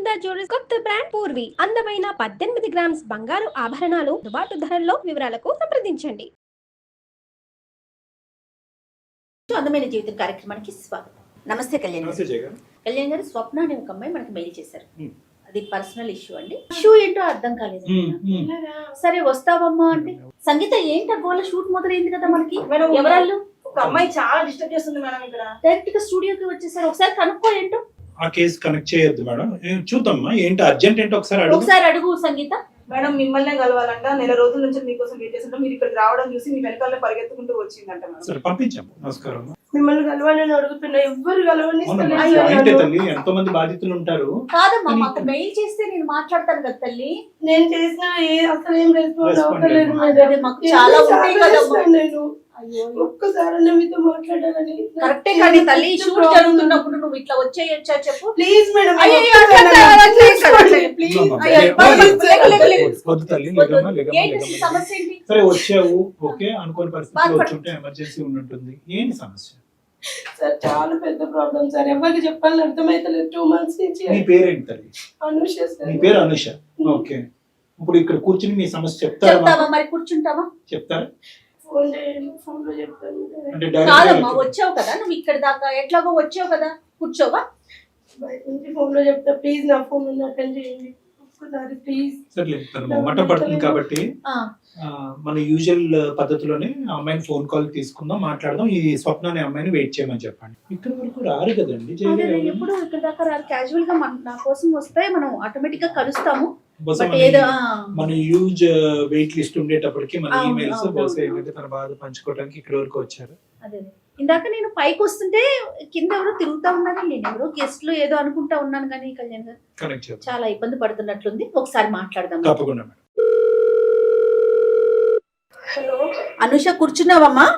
Sunitha jewellers కొత్త brand Purvi అందమైన 18 grams బంగారు ఆభరణాలు దుబాటు ధరల్లో. వివరాలకు సంప్రదించండి. అందమైన జీవితం కార్యక్రమానికి స్వాగతం. నమస్తే కళ్యాణ్ గారు. కళ్యాణ్ గారు, స్వప్న అనే ఒక అమ్మాయి మనకి మెయిల్ చేశారు. అది పర్సనల్ ఇష్యూ అండి. ఇష్యూ ఏంటో అర్థం కాలేదు. సరే వస్తావమ్మా అంటే, సంగీత ఏంటో గోల షూట్ మొదలైంది కదా మనకి. ఎవరాళ్ళు? ఒక అమ్మాయి చాలా డిస్టర్బ్ చేస్తుంది మేడం. ఇక్కడ డైరెక్ట్ గా స్టూడియోకి వచ్చేసారు. ఒకసారి కనుక్కో ఏంటో. ఆ కేసు కనెక్ట్ చేయొద్దు మేడం. చూద్దామా ఏంటి అర్జెంట్ ఏంటో ఒకసారి అడుగు సంగీత. మేడం మిమ్మల్ని కలవాలంట. నెల రోజుల నుంచి మీకోసం వెయిట్ చేస్తుంటే మీరు ఇక్కడికి రావడం చూసి మీ వెనకాల పరిగెత్తుకుంటూ వచ్చిందంట మేడం. సరే పంపించాము. నమస్కారం. మిమ్మల్ని కలవాలని అడుగుతున్నా, ఎవ్వరు కలవని. ఎంతో మంది బాధితులు ఉంటారు. కాదమ్మా, మాకు మెయిల్ చేస్తే నేను మాట్లాడతాను కదా తల్లి. నేను చేసిన అసలు ఏం రెస్పాన్స్ అవ్వలేదు. మాకు చాలా ఉంటాయి కదమ్మా. నేను ఒక్కసారి మీతో మాట్లాడాలని. కరెక్టే కానీ తల్లి, షూట్ జరుగుతున్నప్పుడు నువ్వు ఇట్లా వచ్చేయచ్చా చెప్పు ప్లీజ్ మేడం. సమస్య ఏంటి? సరే వచ్చావు, ఓకే అనుకోని పరిస్థితి వచ్చుంటే ఎమర్జెన్సీ ఉంటుంది. ఏంటి సమస్య? సార్ చాలా పెద్ద ప్రాబ్లం సార్. ఎవరికి చెప్పాలని అర్థమైతలేదు. 2 months నుంచి. నీ పేరేంటి తల్లి? అనుష సార్. నీ పేరు అనుష. ఓకే, ఇప్పుడు ఇక్కడ కూర్చుని మీ సమస్య చెప్తారా? మరి కూర్చుంటావా? చెప్తారా? ఫోన్ లో చెప్తాను. కాదమ్మా, వచ్చావు కదా నువ్వు ఇక్కడ దాకా, ఎట్లాగో వచ్చావు కదా, కూర్చోవా? బయట నుంచి ఫోన్ లో చెప్తా. ప్లీజ్ నా ఫోన్ అటెండ్ చేయండి ఒక్కసారి ప్లీజ్. సరే, మొట్టం పడుతుంది కాబట్టి మన యూజువల్ పద్ధతిలోనే అమ్మాయిని ఫోన్ కాల్ తీసుకుందాం, మాట్లాడదాం. ఈ స్వప్న అనే అమ్మాయిని వెయిట్ చేయమని చెప్పండి. ఇక్కడ వరకు రారు కదండి. ఎప్పుడు ఇక్కడ దాకా రారు. క్యాజువల్ గా నా కోసం వస్తే మనం ఆటోమేటిక్ గా కలుస్తాము. మన యూజ్ వెయిట్ లిస్ట్ ఉండేటప్పటికి మన ఈమెయిల్స్ బహుశా ఏంటంటే తన బాధ పంచుకోవడానికి ఇక్కడ వరకు వచ్చారు. అదే ఇందాక నేను పైకి వస్తుంటే కింద ఎవరో తిరుగుతా ఉన్నారు. నేను ఎవరో గెస్ట్లు ఏదో అనుకుంటా ఉన్నాను కానీ కళ్యాణ్ గారు చాలా ఇబ్బంది పడుతున్నట్లుంది. ఒకసారి మాట్లాడదాం. తప్పకుండా మేడం. హలో అనుష, కూర్చున్నావమ్మా?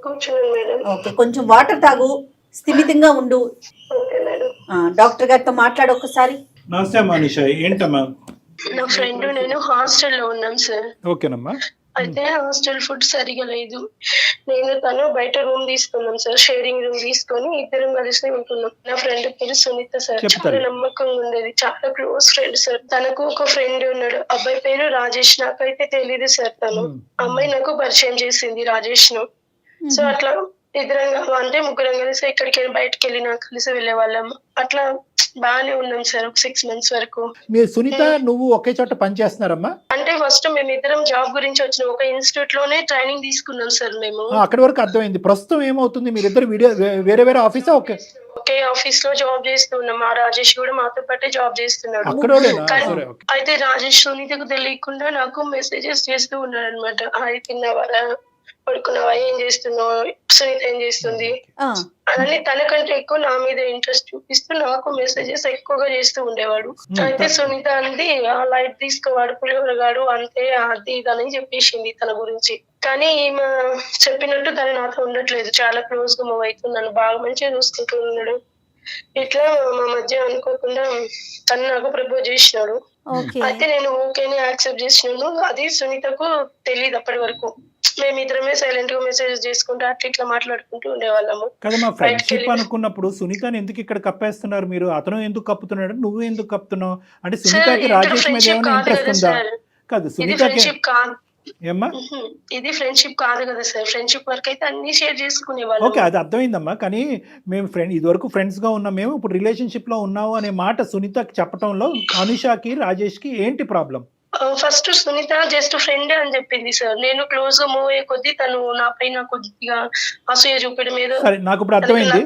కూర్చున్నాను మేడం. ఓకే, కొంచెం వాటర్ తాగు, స్థిమితంగా ఉండు. డాక్టర్ గారితో మాట్లాడు ఒకసారి. నమస్తే అమ్మా అనుష. ఏంటమ్మా? నా ఫ్రెండ్ నేను హాస్టల్లో ఉన్నాం సార్. ఓకేనమ్మా. అయితే హాస్టల్ ఫుడ్ సరిగా లేదు. నేను తను బయట రూమ్ తీసుకున్నాం సార్. షేరింగ్ రూమ్ తీసుకొని ఇద్దరం కలిసి ఉంటున్నాం. నా ఫ్రెండ్ పేరు సునీత సార్. చాలా నమ్మకంగా ఉండేది, చాలా క్లోజ్ ఫ్రెండ్ సార్. తనకు ఒక ఫ్రెండ్ ఉన్నాడు, అబ్బాయి పేరు రాజేష్. నాకైతే తెలీదు సార్. తను అమ్మాయి నాకు పరిచయం చేసింది రాజేష్ ను. సో అట్లా ఇద్దరం అంటే ముగ్గురం కలిసి ఎక్కడికైనా బయటకు వెళ్ళినా కలిసి వెళ్ళే వాళ్ళం. అట్లా బాగానే ఉన్నాం సార్ ఒక 6 months వరకు. మీరు సునీత నువ్వు ఒకే చోట పని చేస్తున్నారమ్మా? అంటే ఫస్ట్ మేము ఇద్దరం జాబ్ గురించి వచ్చిన ఒక ఇన్స్టిట్యూట్ లోనే ట్రైనింగ్ తీసుకున్నాం సార్ మేము. అక్కడి వరకు అర్థమైంది. ప్రస్తుతం ఏమవుతుంది? మీరిద్దరు వేరే వేరే ఆఫీసా? ఒకే ఆఫీస్ లో జాబ్ చేస్తున్నాం. ఆ రాజేష్ కూడా మాతో పాటే జాబ్ చేస్తున్నాడు. అయితే రాజేష్ సునీతకు తెలియకుండా నాకు మెసేజెస్ చేస్తూ ఉన్నాడు అనమాట. హాయ్, తిన్నావారా, పడుకున్నావా, ఏం చేస్తున్నావు, సునీత ఏం చేస్తుంది అని. తనకంటే ఎక్కువ నా మీద ఇంట్రెస్ట్ చూపిస్తూ నాకు మెసేజెస్ ఎక్కువగా చేస్తూ ఉండేవాడు. అయితే సునీత అంది, ఆ లైట్ తీసుకోవాడు, పులిహోరగాడు, అంతే, అది ఇదని చెప్పేసింది తన గురించి. కానీ ఈమె చెప్పినట్టు తను నాతో ఉండట్లేదు. చాలా క్లోజ్ గా మూవ్ అవుతుంది, నన్ను బాగా మంచిగా చూసుకుంటూ ఉన్నాడు. ఇట్లా మా మధ్య అనుకోకుండా తను నాకు ప్రపోజ్ చేసినాడు. అయితే నేను ఓకేని యాక్సెప్ట్ చేసినాను. అది సునీతకు తెలియదు అప్పటి వరకు. మేమిద్దరమే సైలెంట్ గా మెసేజ్ చేసుకుంటూ అట్లా ఇట్లా మాట్లాడుకుంటూ ఉండేవాళ్ళము. కదమ్మా, ఫ్రెండ్షిప్ అనుకున్నప్పుడు సునీతని ఎందుకు ఇక్కడ కప్పేస్తున్నారు మీరు? అతను ఎందుకు కప్పుతున్నాడు, నువ్వు ఎందుకు కప్పుతున్నావు? అంటే సునీతకి రాజేష్ మీద ఏమైనా ఇంట్రెస్ట్ ఉందా? కాదు, సునీతకి ఏమ్మా ఇది ఫ్రెండ్షిప్ కాదు కదా సార్. ఫ్రెండ్షిప్ వరకు అయితే అన్ని షేర్ చేసుకునేవాళ్ళం. ఓకే, అది అర్థమైందమ్మా. కానీ మేము ఇది వరకు ఫ్రెండ్స్ గా ఉన్నాం, మేము ఇప్పుడు రిలేషన్షిప్ లో ఉన్నావు అనే మాట సునీతకి చెప్పడంలో అనుషకి రాజేష్ కి ఏంటి problem? First Sunita just friend అని చెప్పింది సార్. నేను క్లోజ్ గా మూవ్ అయ్యే కొద్దీ తను నా పైన కొద్దిగా అసూయ చూపడం మీద. సరే, నాకు ఇప్పుడు అర్థమైంది.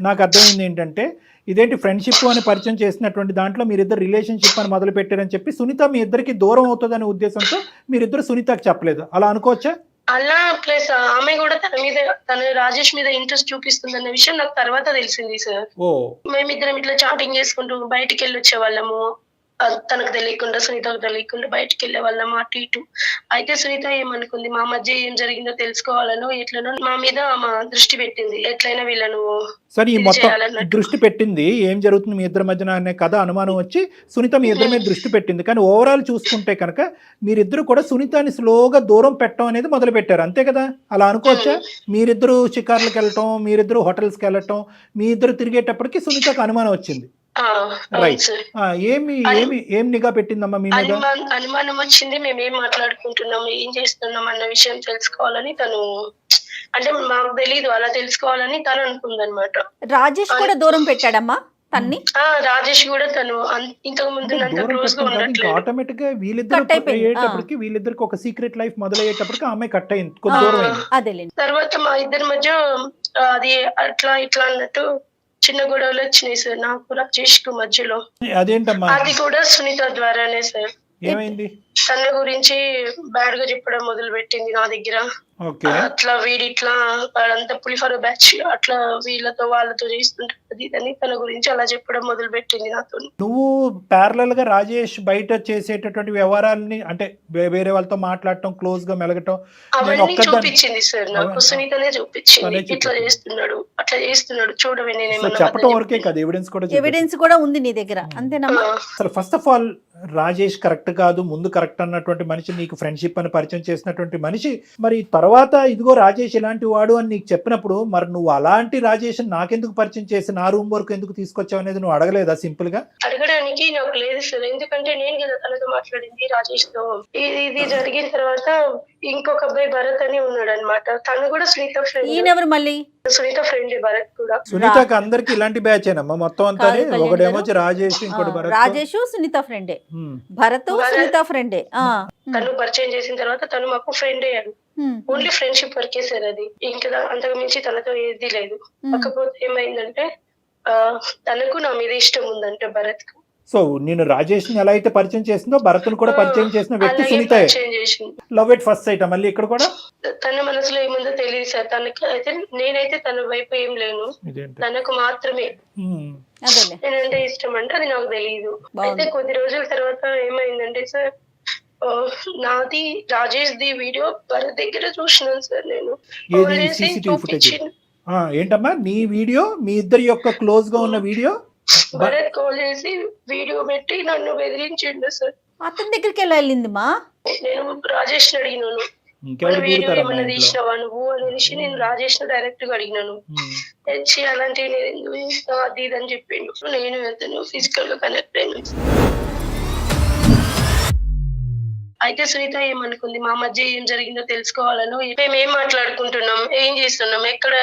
నాకు అర్థమైంది ఏంటంటే, ఇదేంటి ఫ్రెండ్షిప్ అని పరిచయం చేసినటువంటి దాంట్లో మీరిద్దరు రిలేషన్షిప్ అని మొదలు పెట్టారని చెప్పి సునీత మీ ఇద్దరికి దూరం అవుతుందనే ఉద్దేశంతో మీరిద్దరు సునీతకి చెప్పలేదు, అలా అనుకోవచ్చా? అలా ప్లస్ ఆమె కూడా తన రాజేష్ మీద ఇంట్రెస్ట్ చూపిస్తుంది అన్న విషయం నాకు తర్వాత తెలిసింది సార్. మేమిద్దరం ఇట్లా చాటింగ్ చేసుకుంటూ బయటికి వెళ్ళి వచ్చే వాళ్ళము. తనకు తెలియకుండా, సునీతకు తెలియకుండా బయటకు వెళ్ళే వాళ్ళం అటు ఇటు. అయితే సునీత ఏమనుకుంది, మా మధ్య ఏం జరిగిందో తెలుసుకోవాలనో ఎట్లనో మా మీద మా దృష్టి పెట్టింది. ఎట్లయినా వీళ్ళను సరే ఈ మొత్తం దృష్టి పెట్టింది, ఏం జరుగుతుంది మీ ఇద్దరి మధ్యన అనే కథ అనుమానం వచ్చి సునీత మీ ఇద్దరి మీద దృష్టి పెట్టింది. కానీ ఓవరాల్ చూసుకుంటే కనుక మీరిద్దరు కూడా సునీతని స్లోగా దూరం పెట్టడం అనేది మొదలు పెట్టారు, అంతే కదా? అలా అనుకోవచ్చా? మీరిద్దరు షికార్లకు వెళ్ళటం, మీరిద్దరు హోటల్స్కి వెళ్ళటం, మీ ఇద్దరు తిరిగేటప్పటికి సునీతకు అనుమానం వచ్చింది. అవును రైట్. సార్. ఏం నిఘా పెట్టిందమ్మా మీ మీద? అనుమానం వచ్చింది, మేము ఏం మాట్లాడుకుంటున్నాం, ఏం చేస్తున్నాం అన్న విషయం తెలుసుకోవాలని తను, అంటే మాకు తెలీదు, అలా తెలుసుకోవాలని తను అనుకుందనమాట. రాజేష్ కూడా దూరం పెట్టాడమ్మా తన్ని. రాజేష్ కూడా తను ఇంతకు ముందు అంత దూరం క్లోజ్ గా పెట్టడం కాదు, ఇంకా ఉండట్లేదు. ఆటోమేటిక్ గా వీళ్ళిద్దరు Cut అయిపోయింది. అయ్యేటప్పటికి వీళ్ళిద్దరికి ఒక సీక్రెట్ లైఫ్ మొదలయ్యేటప్పటికి ఆమె కట్ అయింది, కొంచెం దూరం అయింది. అదేలేండి. తర్వాత మా ఇద్దరి మధ్య అది అట్లా ఇట్లా అన్నట్టు చిన్న గొడవలు వచ్చినాయి సార్ నాకు రాజేష్ కు మధ్యలో. అదేంటమ్మా, అది కూడా సునీత ద్వారానే సార్. ఏమైంది? తన గురించి బ్యాడ్ గా చెప్పడం మొదలు పెట్టింది నా దగ్గర. ఓకే, అట్లా వీడిట్లా వాడంతా పులిఫార బ్యాచ్, అట్లా వీళ్ళతో వాళ్ళతో చేస్తుంటది ఇదని తన గురించి అలా చెప్పడం మొదలు పెట్టింది నాతో. నువ్వు ప్యారలల్ గా రాజేష్ బయట చేసేటటువంటి వ్యవహారాలని, అంటే వేరే వాళ్ళతో మాట్లాడటం, క్లోజ్ గా మెలగటం, అవన్నీ చూపించింది సార్ నాకు. సునీతనే చూపించింది, తనే ఇట్లా చేస్తున్నాడు అట్లా చేస్తున్నాడు చూడవే, నేనేమన్నా చెప్పడం వరకే కాదు, ఎవిడెన్స్ కూడా చూపించావు. ఎవిడెన్స్ కూడా ఉంది నీ దగ్గర, అంతేనమ్మా? అసలు first of all Rajesh correct కాదు, ముందు కరెక్ట్ అన్నటువంటి మనిషి, నీకు ఫ్రెండ్షిప్ అని పరిచయం చేసినటువంటి మనిషి, మరి తర్వాత ఇదిగో రాజేష్ ఇలాంటి వాడు అని నీకు చెప్పినప్పుడు మరి నువ్వు అలాంటి రాజేష్ నాకెందుకు పరిచయం చేసి నా రూమ్ వరకు ఎందుకు తీసుకొచ్చావు అనేది నువ్వు అడగలేదా సింపుల్ గా? అడగడానికి నాకు లేదు సార్, ఎందుకంటే నేను కదా తనతో మాట్లాడింది రాజేష్ తో. ఇది జరిగిన తర్వాత ఇంకొక అబ్బాయి భరత్ అని ఉన్నాడు అనమాట, తను కూడా సునీత ఫ్రెండ్. ఈయనెవరు మళ్ళీ? సునీత ఫ్రెండ్ భరత్ కూడా. సునీతకి అందరికి ఇలాంటి బ్యాచ్ ఏనమ్మా మొత్తం అంతా? కాదు కళ్యాణ్ ఒకడేమో గారు. రాజేష్, ఇంకోటి భరత్. రాజేష్ సునీత ఫ్రెండే, భరత్ సునీత ఫ్రెండే. తను పరిచయం చేసిన తర్వాత తను మాకు ఫ్రెండ్ అయ్యాడు. ఓన్లీ ఫ్రెండ్షిప్ వరకే సార్ అది, ఇంకా అంతకు మించి తనతో ఏది లేదు. కాకపోతే ఏమైందంటే తనకు నా మీద ఇష్టం ఉందంటే భరత్ కు. సో నేను రాజేష్ ని ఎలా అయితే పరిచయం చేసిందో భరత్ ను కూడా పరిచయం చేసిన వ్యక్తి సునీత. పరిచయం చేసింది. లవ్ ఎట్ ఫస్ట్ సైట్ మళ్ళీ ఇక్కడ కూడా. తన మనసులో ఏముందో తెలియదు సార్ తనకి అయితే. నేనైతే తన వైపు ఏం లేను, తనకు మాత్రమే నేనంటే ఇష్టం అంటే అది నాకు తెలియదు. అయితే కొద్ది రోజుల తర్వాత ఏమైందంటే సార్, నాది రాజేష్ ది వీడియో భరత్ దగ్గర చూసినాను సార్ నేను. ఏంటమ్మా నీ వీడియో, మీ ఇద్దరి యొక్క క్లోజ్ గా ఉన్న వీడియో భరత్ కాల్ చేసి వీడియో పెట్టి నన్ను బెదిరించిండు సార్. అతని దగ్గరికి ఎలా వెళ్ళింది మా? నేను రాజేష్ అడిగినాను, వీడియో ఏమన్నా తీసినావా నువ్వు అనేసి నేను రాజేష్ డైరెక్ట్ గా అడిగినాను. తెచ్చి అలాంటివి నేను ఎందుకు చేస్తావు అది ఇది అని చెప్పిండు. నేను వెళ్తాను ఫిజికల్ గా కనెక్ట్ అయినా. అయితే సునీత ఏమనుకుంది, మా మధ్య ఏం జరిగిందో తెలుసుకోవాలను, మేము ఏం మాట్లాడుకుంటున్నాం, ఏం చేస్తున్నాం, ఎక్కడ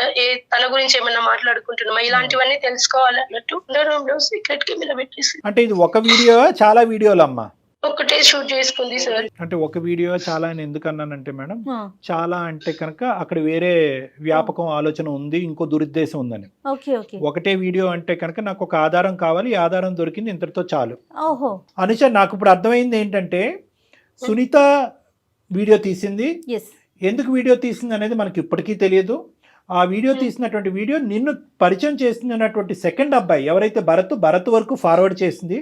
తన గురించి ఏమన్నా మాట్లాడుకుంటున్నామా, ఇలాంటివన్నీ తెలుసుకోవాలన్నట్టు రూమ్ లో సీక్రెట్ కెమెరా పెట్టేసి. అంటే ఇది ఒక వీడియో చాలా వీడియోలు అమ్మా? ఒకటే షూట్ చేసుకుంది సార్. అంటే ఒక వీడియో చాలా అని ఎందుకు అన్నానంటే మేడం, చాలా అంటే కనుక అక్కడ వేరే వ్యాపకం ఆలోచన ఉంది, ఇంకో దురుద్దేశం ఉందని. ఒకటే వీడియో అంటే కనుక నాకు ఒక ఆధారం కావాలి, ఈ ఆధారం దొరికింది, ఇంతటితో చాలు. అనుష నాకు ఇప్పుడు అర్థమైంది ఏంటంటే సునీత వీడియో తీసింది, ఎందుకు వీడియో తీసింది అనేది మనకి ఇప్పటికీ తెలియదు. ఆ వీడియో తీసినటువంటి వీడియో నిన్ను పరిచయం చేస్తున్నటువంటి సెకండ్ అబ్బాయి ఎవరైతే భరత్ వరకు ఫార్వర్డ్ చేసింది.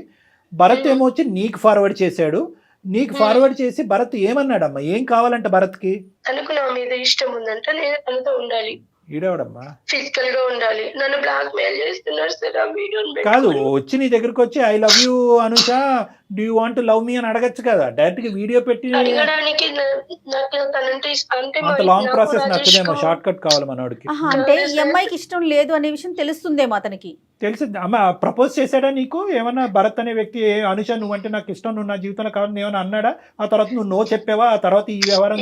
భరత్ ఏమో వచ్చి నీకు ఫార్వర్డ్ చేశాడు. నీకు ఫార్వర్డ్ చేసి భరత్ ఏమన్నాడమ్మా, ఏం కావాలంట భరత్కి? తనకు నా మీద ఇష్టం ఉందంటే నేను తనతో ఉండాలి, ఈడవడమ్మా ఫిజికల్ గా ఉండాలి. నన్ను బ్లాక్ మెయిల్ చేస్తున్నారు సార్ ఆ వీడియోని. కాదు, వచ్చి నీ దగ్గరకు వచ్చి I love you Anusha, do you want to love మీ అని అడగచ్చు కదా. డైరెక్ట్ గా వీడియో పెట్టి అడగడానికి అంత లాంగ్ ప్రాసెస్ నచ్చదేమో, షార్ట్ కట్ కావాలి మనోడికి. అంటే ఈ అమ్మాయికి ఇష్టం లేదు అనే విషయం తెలుస్తుందేమో అతనికి. తెలుసు అమ్మ. ప్రపోజ్ చేశాడా నీకు ఏమన్నా? భరత్ అనే వ్యక్తి అనుష నువ్వంటే నాకు ఇష్టం, నువ్వు నా జీవితంలో కావాలని ఏమైనా అన్నాడా? ఆ తర్వాత నువ్వు నో చెప్పావా? ఆ తర్వాత ఈ వ్యవహారం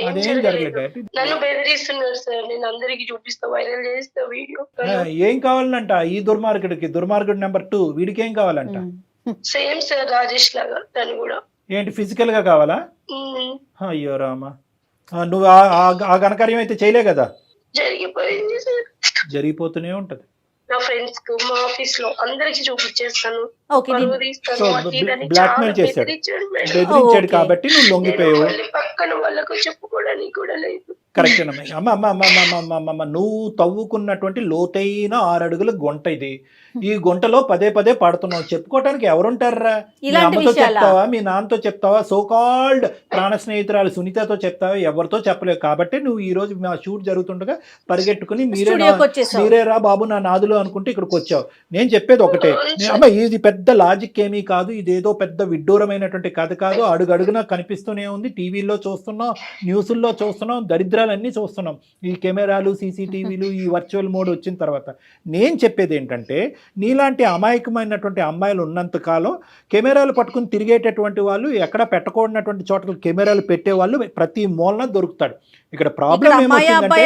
అదేం జరగలేదు. నన్ను బెదిరిస్తున్నారు సార్, నేను అందరికి చూపిస్తా, వైరల్ చేస్తా వీడియో. ఏం కావాలంట ఈ దుర్మార్గుడు నెంబర్ 2 వీడికి ఏం కావాలంట? సేమ్ సార్ రాజేష్ లాగా తను కూడా. ఏంటి ఫిజికల్ గా కావాలా? అయ్యో రామా, నువ్వు ఆ ఘనకార్యం అయితే చేయలే కదా. జరిగిపోయింది సార్, జరిగిపోతూనే ఉంటది. నా ఫ్రెండ్స్ కు, మా ఆఫీస్ లో అందరికి చూపించేస్తాను, బ్లాక్మెయిల్ చేశాడు, బెదిరించాడు కాబట్టి నువ్వు లొంగిపోయావు. పక్కన వాళ్ళకు చెప్పుకోవడానికి కూడా లేదు. కరెక్టేనమ్మా. అమ్మ నువ్వు తవ్వుకున్నటువంటి లోతైన 6 అడుగుల గుంట ఇది. ఈ గుంటలో పదే పడుతున్నావు, చెప్పుకోవటానికి ఎవరుంటారా? మీ అమ్మతో చెప్తావా, మీ నాన్నతో చెప్తావా, సో కాల్డ్ ప్రాణ స్నేహితురాలు సునీతతో చెప్తావా? ఎవరితో చెప్పలేవు. కాబట్టి నువ్వు ఈ రోజు మా షూట్ జరుగుతుండగా పరిగెట్టుకుని మీరేరా బాబు నా నాదులు అనుకుంటే ఇక్కడికి వచ్చావు. నేను చెప్పేది ఒకటే అమ్మ, ఇది పెద్ద లాజిక్ ఏమీ కాదు, ఇదేదో పెద్ద విడ్డూరమైనటువంటి కథ కాదు. అడుగడుగునా కనిపిస్తూనే ఉంది, టీవీలో చూస్తున్నాం, న్యూస్ల్లో చూస్తున్నాం, దరిద్ర కెమెరాలన్నీ చూస్తున్నాం. ఈ కెమెరాలు, సీసీటీవీలు, ఈ వర్చువల్ మోడ్ వచ్చిన తర్వాత నేను చెప్పేది ఏంటంటే, నీలాంటి అమాయకమైనటువంటి అమ్మాయిలు ఉన్నంతకాలం కెమెరాలు పట్టుకుని తిరిగేటటువంటి వాళ్ళు, ఎక్కడ పెట్టకూడనటువంటి చోట్ల కెమెరాలు పెట్టేవాళ్ళు ప్రతి మూలన దొరుకుతాడు. ఇక్కడ ప్రాబ్లం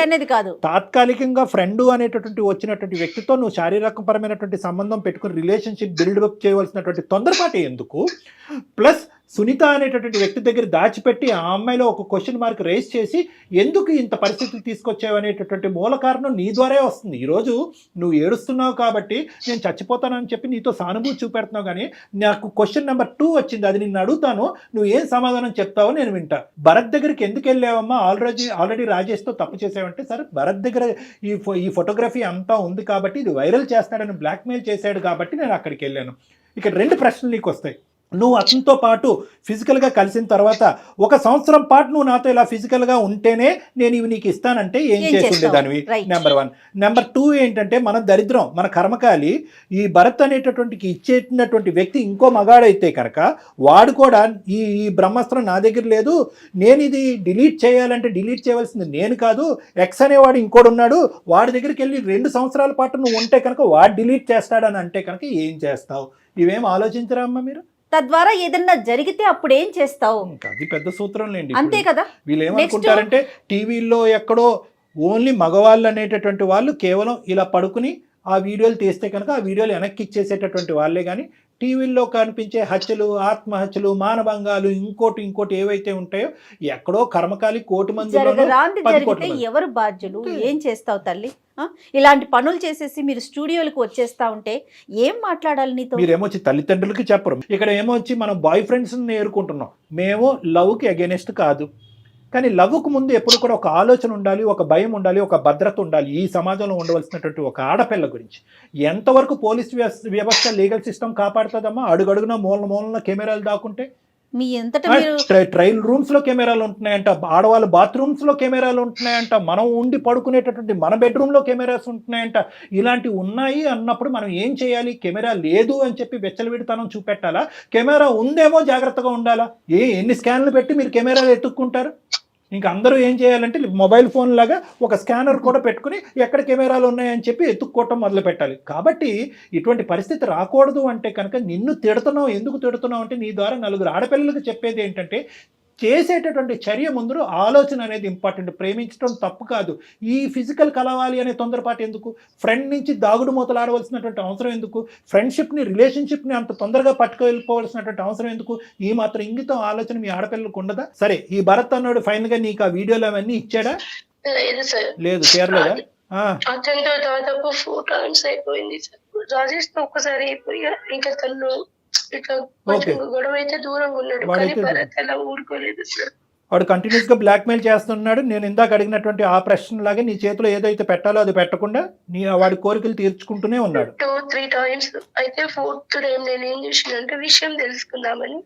అనేది కాదు, తాత్కాలికంగా ఫ్రెండ్ అనేటటువంటి వచ్చినటువంటి వ్యక్తితో నువ్వు శారీరకపరమైనటువంటి సంబంధం పెట్టుకుని రిలేషన్షిప్ బిల్డప్ చేయవలసినటువంటి తొందరపాటు ఎందుకు? ప్లస్ సునీత అనేటటువంటి వ్యక్తి దగ్గర దాచిపెట్టి ఆ అమ్మాయిలో ఒక క్వశ్చన్ మార్క్ రేస్ చేసి ఎందుకు ఇంత పరిస్థితులు తీసుకొచ్చావు అనేటటువంటి మూల కారణం నీ ద్వారా వస్తుంది. ఈరోజు నువ్వు ఏడుస్తున్నావు కాబట్టి నేను చచ్చిపోతానని చెప్పి నీతో సానుభూతి చూపెడుతున్నావు, కానీ నాకు క్వశ్చన్ నెంబర్ 2 వచ్చింది, అది నిన్ను అడుగుతాను, నువ్వు ఏం సమాధానం చెప్తావో నేను వింటా. భరత్ దగ్గరికి ఎందుకు వెళ్ళావమ్మా? ఆల్రెడీ రాజేష్తో తప్పు చేసావంటే, సరే భరత్ దగ్గర ఈ ఫోటోగ్రఫీ అంతా ఉంది కాబట్టి ఇది వైరల్ చేస్తాడని బ్లాక్మెయిల్ చేశాడు కాబట్టి నేను అక్కడికి వెళ్ళాను. ఇక్కడ 2 ప్రశ్నలు నీకు వస్తాయి. నువ్వు అతనితో పాటు ఫిజికల్గా కలిసిన తర్వాత 1 సంవత్సరం పాటు నువ్వు నాతో ఇలా ఫిజికల్గా ఉంటేనే నేను ఇవి నీకు ఇస్తానంటే ఏం చేస్తుండేదానివి? నెంబర్ 1. నెంబర్ 2 ఏంటంటే, మన దరిద్రం, మన కర్మకాలి, ఈ భరత్ అనేటటువంటి ఇచ్చేటటువంటి వ్యక్తి ఇంకో మగాడైతే కనుక వాడు కూడా ఈ బ్రహ్మాస్త్రం నా దగ్గర లేదు, నేను ఇది డిలీట్ చేయాలంటే డిలీట్ చేయవలసింది నేను కాదు, ఎక్స్ అనేవాడు ఇంకోడు ఉన్నాడు, వాడి దగ్గరికి వెళ్ళి 2 సంవత్సరాల పాటు నువ్వు ఉంటే కనుక వాడు డిలీట్ చేస్తాడని అంటే కనుక ఏం చేస్తావు? ఇవేం ఆలోచించరా అమ్మా మీరు? తద్వారా ఏదన్నా జరిగితే అప్పుడు ఏం చేస్తావు? అది పెద్ద సూత్రం లేండి. అంతే కదా. వీళ్ళు ఏమనుకుంటారంటే, టీవీల్లో ఎక్కడో ఓన్లీ మగవాళ్ళు అనేటటువంటి వాళ్ళు కేవలం ఇలా పడుకుని ఆ వీడియోలు తీస్తే కనుక ఆ వీడియోలు వెనక్కి ఇచ్చేసేటటువంటి వాళ్ళే, కానీ టీవీల్లో కనిపించే హత్యలు, ఆత్మహత్యలు, మానభంగాలు, ఇంకోటి ఏవైతే ఉంటాయో ఎక్కడో కర్మకాలి కోటి మంది జరిగితే ఎవరు బాధ్యులు? ఏం చేస్తావు తల్లి? ఇలాంటి పనులు చేసేసి మీరు స్టూడియోలకు వచ్చేస్తా ఉంటే ఏం మాట్లాడాలి నీతో? మీరేమొచ్చి తల్లిదండ్రులకి చెప్పరు, ఇక్కడ ఏమొచ్చి మనం బాయ్ ఫ్రెండ్స్ నేర్చుకుంటున్నాం. మేము లవ్కి అగెనిస్ట్ కాదు, కానీ లవ్కు ముందు ఎప్పుడు కూడా ఒక ఆలోచన ఉండాలి, ఒక భయం ఉండాలి, ఒక భద్రత ఉండాలి. ఈ సమాజంలో ఉండవలసినటువంటి ఒక ఆడపిల్ల గురించి ఎంతవరకు పోలీస్ వ్యవస్థ, లీగల్ సిస్టమ్ కాపాడుతుందమ్మా? అడుగడుగున మూలన కెమెరాలు దాక్కుంటే మీ ఎంతట ట్రైల్ రూమ్స్ లో కెమెరాలు ఉంటున్నాయంట, ఆడవాళ్ళ బాత్రూమ్స్ లో కెమెరాలు ఉంటున్నాయంట, మనం ఉండి పడుకునేటటువంటి మన బెడ్రూమ్ లో కెమెరాస్ ఉంటున్నాయంట. ఇలాంటివి ఉన్నాయి అన్నప్పుడు మనం ఏం చేయాలి? కెమెరా లేదు అని చెప్పి వెచ్చలవిడితనం చూపెట్టాలా? కెమెరా ఉందేమో జాగ్రత్తగా ఉండాలా? ఎన్ని స్కాన్లు పెట్టి మీరు కెమెరాలు ఎత్తుక్కుంటారు? ఇంకా అందరూ ఏం చేయాలంటే మొబైల్ ఫోన్ లాగా ఒక స్కానర్ కూడా పెట్టుకుని ఎక్కడ కెమెరాలు ఉన్నాయని చెప్పి ఎత్తుక్కోవటం మొదలు పెట్టాలి. కాబట్టి ఇటువంటి పరిస్థితి రాకూడదు అంటే కనుక నిన్ను తిడుతున్నావు. ఎందుకు తిడుతున్నావు అంటే, నీ ద్వారా 4 ఆడపిల్లలకు చెప్పేది ఏంటంటే, చేసేటటువంటి చర్య ముందు ఆలోచన అనేది ఇంపార్టెంట్. ప్రేమించడం తప్పు కాదు, ఈ ఫిజికల్ కలవాలి అనే తొందరపాటు ఎందుకు? ఫ్రెండ్ నుంచి దాగుడు మూతలాడవలసినటువంటి అవసరం ఎందుకు? ఫ్రెండ్షిప్ని, రిలేషన్షిప్ని అంత తొందరగా పట్టుకెళ్ళిపోవలసినటువంటి అవసరం ఎందుకు? ఈ మాత్రం ఇంగితం ఆలోచన మీ ఆడపిల్లలకు ఉండదా? సరే, ఈ భరత్ అన్నాడు ఫైనల్గా నీకు ఆ వీడియోలు అవన్నీ ఇచ్చాడా? లేదు, చేరలేదా? అతనితో దాదాపు 4 times అయిపోయింది సార్. రాజేష్ తో ఒక్కసారి అయిపోయి ఇంకా తను ఇట్లా గొడవ అయితే దూరంగా ఉన్నాడు, కానీ భరత్ అలా ఊరుకోలేదు సార్. వాడు కంటిన్యూస్ గా బ్లాక్మెయిల్ చేస్తున్నాడు. నేను ఇందాక అడిగినటువంటి ఆ ప్రశ్నలాగే నీ చేతిలో ఏదైతే పెట్టాలో అది పెట్టకుండా వాడి కోరికలు తీర్చుకుంటూనే ఉన్నాడు. 2-3 times. అయితే 4th టైం నేను ఏం చేసినంటే, విషయం తెలుసుకుందామని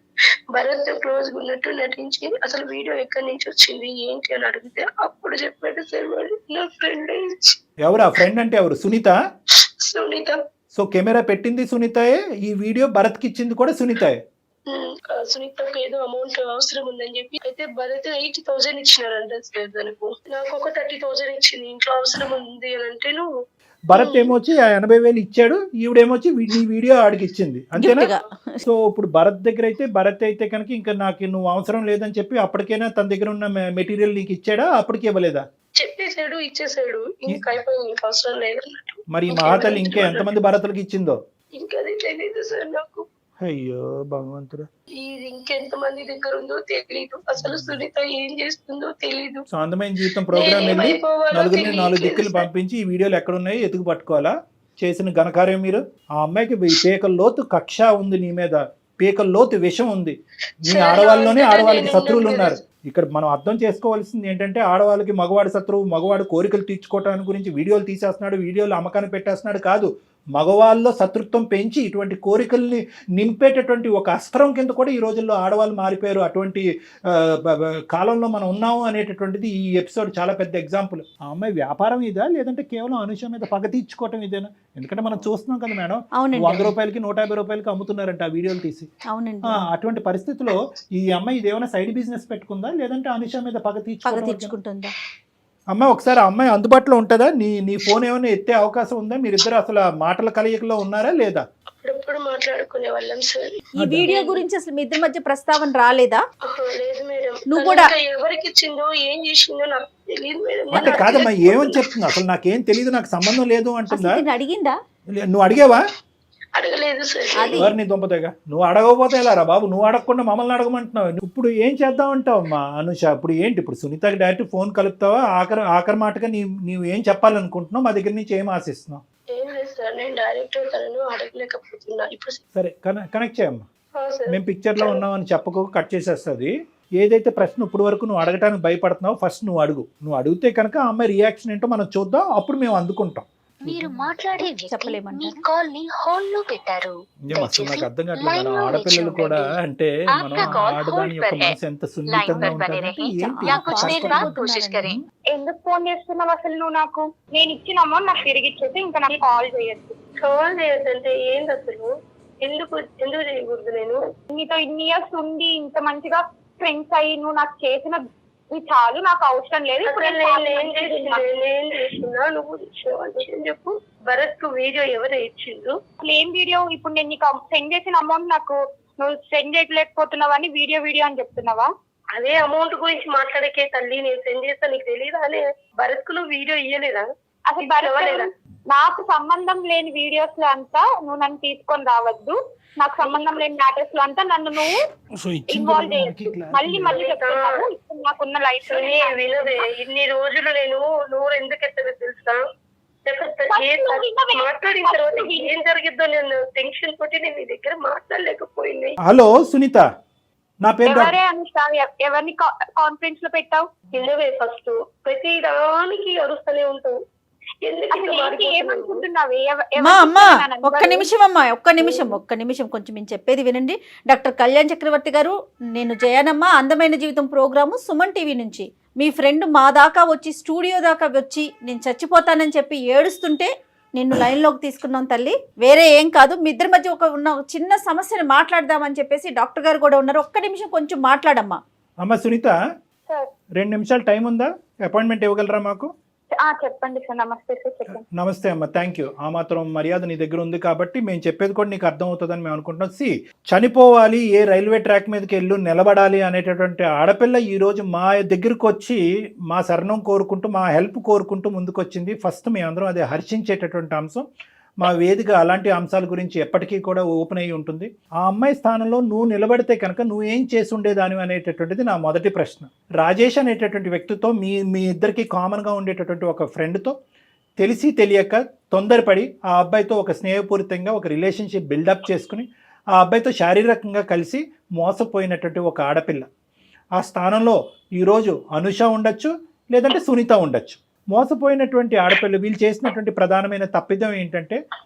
భరత్ క్లోజ్ ఉన్నట్టు నటించి అసలు వీడియో ఎక్కడి నుంచి వచ్చింది ఏంటి అని అడిగితే అప్పుడు చెప్పాడు సార్ వాడు నా ఫ్రెండ్. ఎవరు ఆ ఫ్రెండ్ అంటే? ఎవరు? సునీత. సో కెమెరా పెట్టింది సునీతయే, ఈ వీడియో భరత్కి ఇచ్చింది కూడా సునీతయే. సునీతకు ఏదో అమౌంట్ అవసరం ఉందని చెప్పి అయితే భరత్ 80,000 ఇచ్చినారంట సార్. తనకు నాకు ఒక 30,000 ఇచ్చింది, ఇంట్లో అవసరం ఉంది అని అంటే. నువ్వు భరత్ ఏమొచ్చి 80,000 ఇచ్చాడు, ఈవిడేమొచ్చి నీ వీడియో ఆడికి ఇచ్చింది, అంతేనా? సో ఇప్పుడు భరత్ దగ్గర అయితే, భరత్ అయితే కనుక ఇంకా నాకు నువ్వు అవసరం లేదని చెప్పి అప్పటికైనా తన దగ్గర ఉన్న మెటీరియల్ నీకు ఇచ్చాడా? అప్పటికి ఇవ్వలేదా? చెప్పేసాడు, ఇచ్చేసాడు, ఇంకా అయిపోయింది, అవసరం లేదన్నట్టు. మరి మహాతల్లి ఇంకా ఎంతమంది భరతులకు ఇచ్చిందో ఇంకా అది తెలీదు సార్ నాకు. అయ్యో భగవంతుడు, ఇది ఇంకెంత మంది దగ్గర ఉందో తెలీదు, అసలు సునీత ఏం చేస్తుందో తెలీదు. శాంతమైన జీవితం ప్రోగ్రామ్ వెళ్ళి 4 దిక్కులు పంపించి ఈ వీడియోలు ఎక్కడ ఉన్నాయో ఎతుకు పట్టుకోవాలా? చేసిన ఘనకార్యం మీరు. ఆ అమ్మాయికి పీకల్లోతు కక్ష ఉంది నీ మీద, పీకల్లోతు విషం ఉంది. మీ ఆడవాళ్ళలోనే ఆడవాళ్ళకి శత్రువులు ఉన్నారు. ఇక్కడ మనం అర్థం చేసుకోవాల్సింది ఏంటంటే, ఆడవాళ్ళకి మగవాడి శత్రువు, మగవాడు కోరికలు తీర్చుకోవటానికి గురించి వీడియోలు తీసేస్తున్నాడు, వీడియోలు అమ్మకాన్ని పెట్టేస్తున్నాడు కాదు, మగవాళ్ళలో శత్రుత్వం పెంచి ఇటువంటి కోరికల్ని నింపేటటువంటి ఒక అస్త్రం కింద కూడా ఈ రోజుల్లో ఆడవాళ్ళు మారిపోయారు. అటువంటి కాలంలో మనం ఉన్నాము అనేటటువంటిది ఈ ఎపిసోడ్ చాలా పెద్ద ఎగ్జాంపుల్. ఆ అమ్మాయి వ్యాపారం ఇదా, లేదంటే కేవలం అనుష మీద పగ తీర్చుకోవటం ఇదేనా? ఎందుకంటే మనం చూస్తున్నాం కదా మేడం, 100 రూపాయలకి 150 రూపాయలకి అమ్ముతున్నారంట ఆ వీడియోలు తీసి. అటువంటి పరిస్థితిలో ఈ అమ్మాయి ఇదేమైనా సైడ్ బిజినెస్ పెట్టుకుందా, లేదంటే అనుష మీద పగ తీర్చుకుంటుందా? అమ్మ ఒకసారి ఆ అమ్మాయి అందుబాటులో ఉంటుందా? నీ ఫోన్ ఏమైనా ఎత్తే అవకాశం ఉందా? మీరిద్దరు అసలు ఆ మాటల కలయికలో ఉన్నారా లేదా? అప్పుడప్పుడు మాట్లాడుకునే వాళ్ళం సార్. ఈ వీడియో గురించి అసలు మీ ఇద్దరి మధ్య ప్రస్తావన రాలేదా? లేదు మేడం. నువ్వు కూడా ఎవరికి ఇచ్చిందో ఏం చేసిందో నాకు తెలియదు మేడం. అంటే కాదమ్మా, ఏమని చెప్తుంది? అసలు నాకేం తెలియదు, నాకు సంబంధం లేదు అంటుందా? అసలు అడిగిందా? నువ్వు అడిగావా? అడగలేదు సార్. ఎవరు నీ దుంపతేగా? నువ్వు అడగకపోతే ఎలా రా బాబు? నువ్వు అడగకుండా మమ్మల్ని అడగమంటున్నావు. ఇప్పుడు ఏం చేద్దామంటావు అమ్మా అనుష? ఇప్పుడు ఏంటి? ఇప్పుడు సునీతకి డైరెక్ట్ ఫోన్ కలుపుతావా? ఆఖరి మాటగా నీవు ఏం చెప్పాలనుకుంటున్నావు? మా దగ్గర నుంచి ఏం ఆశిస్తున్నావు? ఏం లేదు సార్, నేను డైరెక్ట్ తనను అడగలేకపోతున్నా ఇప్పుడు. సరే కనెక్ట్ చేయమ్మా. మేము పిక్చర్లో ఉన్నామని చెప్పకు, కట్ చేసేస్తుంది. ఏదైతే ప్రశ్న ఇప్పుడు వరకు నువ్వు అడగటానికి భయపడుతున్నావు, ఫస్ట్ నువ్వు అడుగు. నువ్వు అడిగితే కనుక ఆ అమ్మాయి రియాక్షన్ ఏంటో మనం చూద్దాం, అప్పుడు మేము అందుకుంటాం. మీరు మాట్లాడే చెప్పలేమంటారా? మీ కాల్ ని హోల్డ్ లో పెట్టారు. అసలు నాకు అర్థం కావట్లేదు. మనం ఆడపిల్లలు కూడా అంటే మనం ఆడదాని యొక్క మనసు ఎంత సున్నితంగా ఉంటుందంటే ఏంటి? ఎందుకు ఫోన్ చేస్తున్నావు అసలు నువ్వు? నాకు నేను ఇచ్చిన అమౌంట్ నాకు తిరిగి ఇచ్చేసి ఇంకా నాకు కాల్ చేయొద్దు. కాల్ చేయొద్దంటే ఏంది అసలు? ఎందుకు చేయకూడదు? నేను నీతో ఇన్ని ఇయర్స్ ఉండి ఇంత మంచిగా ఫ్రెండ్స్ అయ్యి నువ్వు నాకు చేసిన చాలు, నాకు అవసరం లేదు. ఇప్పుడు నేను చేస్తున్నా, నువ్వు చెప్పు. భరత్ కు వీడియో ఎవరు ఇచ్చిండ్రు? ఏం వీడియో? ఇప్పుడు నేను నీకు సెండ్ చేసిన అమౌంట్ నాకు నువ్వు సెండ్ చేయలేకపోతున్నావా అని వీడియో అని చెప్తున్నావా? అదే అమౌంట్ గురించి మాట్లాడకే తల్లి, నేను సెండ్ చేస్తా, నీకు తెలియదా? అనే భరత్ కు నువ్వు వీడియో ఇయ్యలేదా? అసలు భరత్ నాకు సంబంధం లేని వీడియోస్ లో అంతా నువ్వు నన్ను తీసుకొని రావద్దు. నాకు సంబంధం లేని మ్యాటర్స్ లో అంతా నన్ను నువ్వు ఇన్వాల్వ్ చేయొచ్చు. మళ్ళీ చెప్తున్నాను, ఇప్పుడు నాకున్న లైఫ్ వినవే. ఇన్ని రోజులు నేను నోరు ఎందుకు ఎత్తదో తెలుసా? మాట్లాడిన తర్వాత ఏం జరిగిద్దో నేను టెన్షన్ తోటి నేను నీ దగ్గర మాట్లాడలేకపోయింది. హలో సునీత, నా పేరు ఎవరిని కాన్ఫరెన్స్ లో పెట్టావు? వినవే, ఫస్ట్ ప్రతి దానికి అరుస్తూనే ఉంటావు. ఒక్క నిమిషం కొంచెం నేను చెప్పేది వినండి. డాక్టర్ కళ్యాణ్ చక్రవర్తి గారు, నేను జయనమ్మ అందమైన జీవితం ప్రోగ్రాము సుమన్ టీవీ నుంచి. మీ ఫ్రెండ్ మా దాకా వచ్చి స్టూడియో దాకా వచ్చి నేను చచ్చిపోతానని చెప్పి ఏడుస్తుంటే నిన్ను లైన్లోకి తీసుకున్నాం తల్లి, వేరే ఏం కాదు. మీ ఇద్దరి మధ్య ఉన్న చిన్న సమస్యను మాట్లాడదామని చెప్పేసి డాక్టర్ గారు కూడా ఉన్నారు. ఒక్క నిమిషం కొంచెం మాట్లాడమ్మా. అమ్మ సునీత, 2 నిమిషాలు టైం ఉందా? అపాయింట్మెంట్ ఇవ్వగలరా మాకు? చెప్పండి సార్. నమస్తే సార్, చెప్పండి. నమస్తే అమ్మ, థ్యాంక్ యూ. ఆ మాత్రం మర్యాద నీ దగ్గర ఉంది కాబట్టి మేము చెప్పేది కూడా నీకు అర్థం అవుతుందని మేము అనుకుంటున్నాం. చనిపోవాలి, ఏ రైల్వే ట్రాక్ మీదకి వెళ్ళు నిలబడాలి అనేటటువంటి ఆడపిల్ల ఈరోజు మా దగ్గరకు వచ్చి మా శరణం కోరుకుంటూ, మా హెల్ప్ కోరుకుంటూ ముందుకొచ్చింది. ఫస్ట్ మేమందరం అదే హర్షించేటటువంటి అంశం. మా వేదిక అలాంటి అంశాల గురించి ఎప్పటికీ కూడా ఓపెన్ అయ్యి ఉంటుంది. ఆ అమ్మాయి స్థానంలో నువ్వు నిలబడితే కనుక నువ్వేం చేసి ఉండేదాని అనేటటువంటిది నా మొదటి ప్రశ్న. రాజేష్ అనేటటువంటి వ్యక్తితో మీ ఇద్దరికి కామన్గా ఉండేటటువంటి ఒక ఫ్రెండ్తో తెలిసి తెలియక తొందరపడి ఆ అబ్బాయితో ఒక స్నేహపూరితంగా ఒక రిలేషన్షిప్ బిల్డప్ చేసుకుని ఆ అబ్బాయితో శారీరకంగా కలిసి మోసపోయినటువంటి ఒక ఆడపిల్ల. ఆ స్థానంలో ఈరోజు అనుష ఉండొచ్చు, లేదంటే సునీత ఉండొచ్చు. మోసపోయినటువంటి ఆడపిల్ల వీళ్ళు చేసినటువంటి ప్రధానమైన తప్పిదం ఏంటంటే,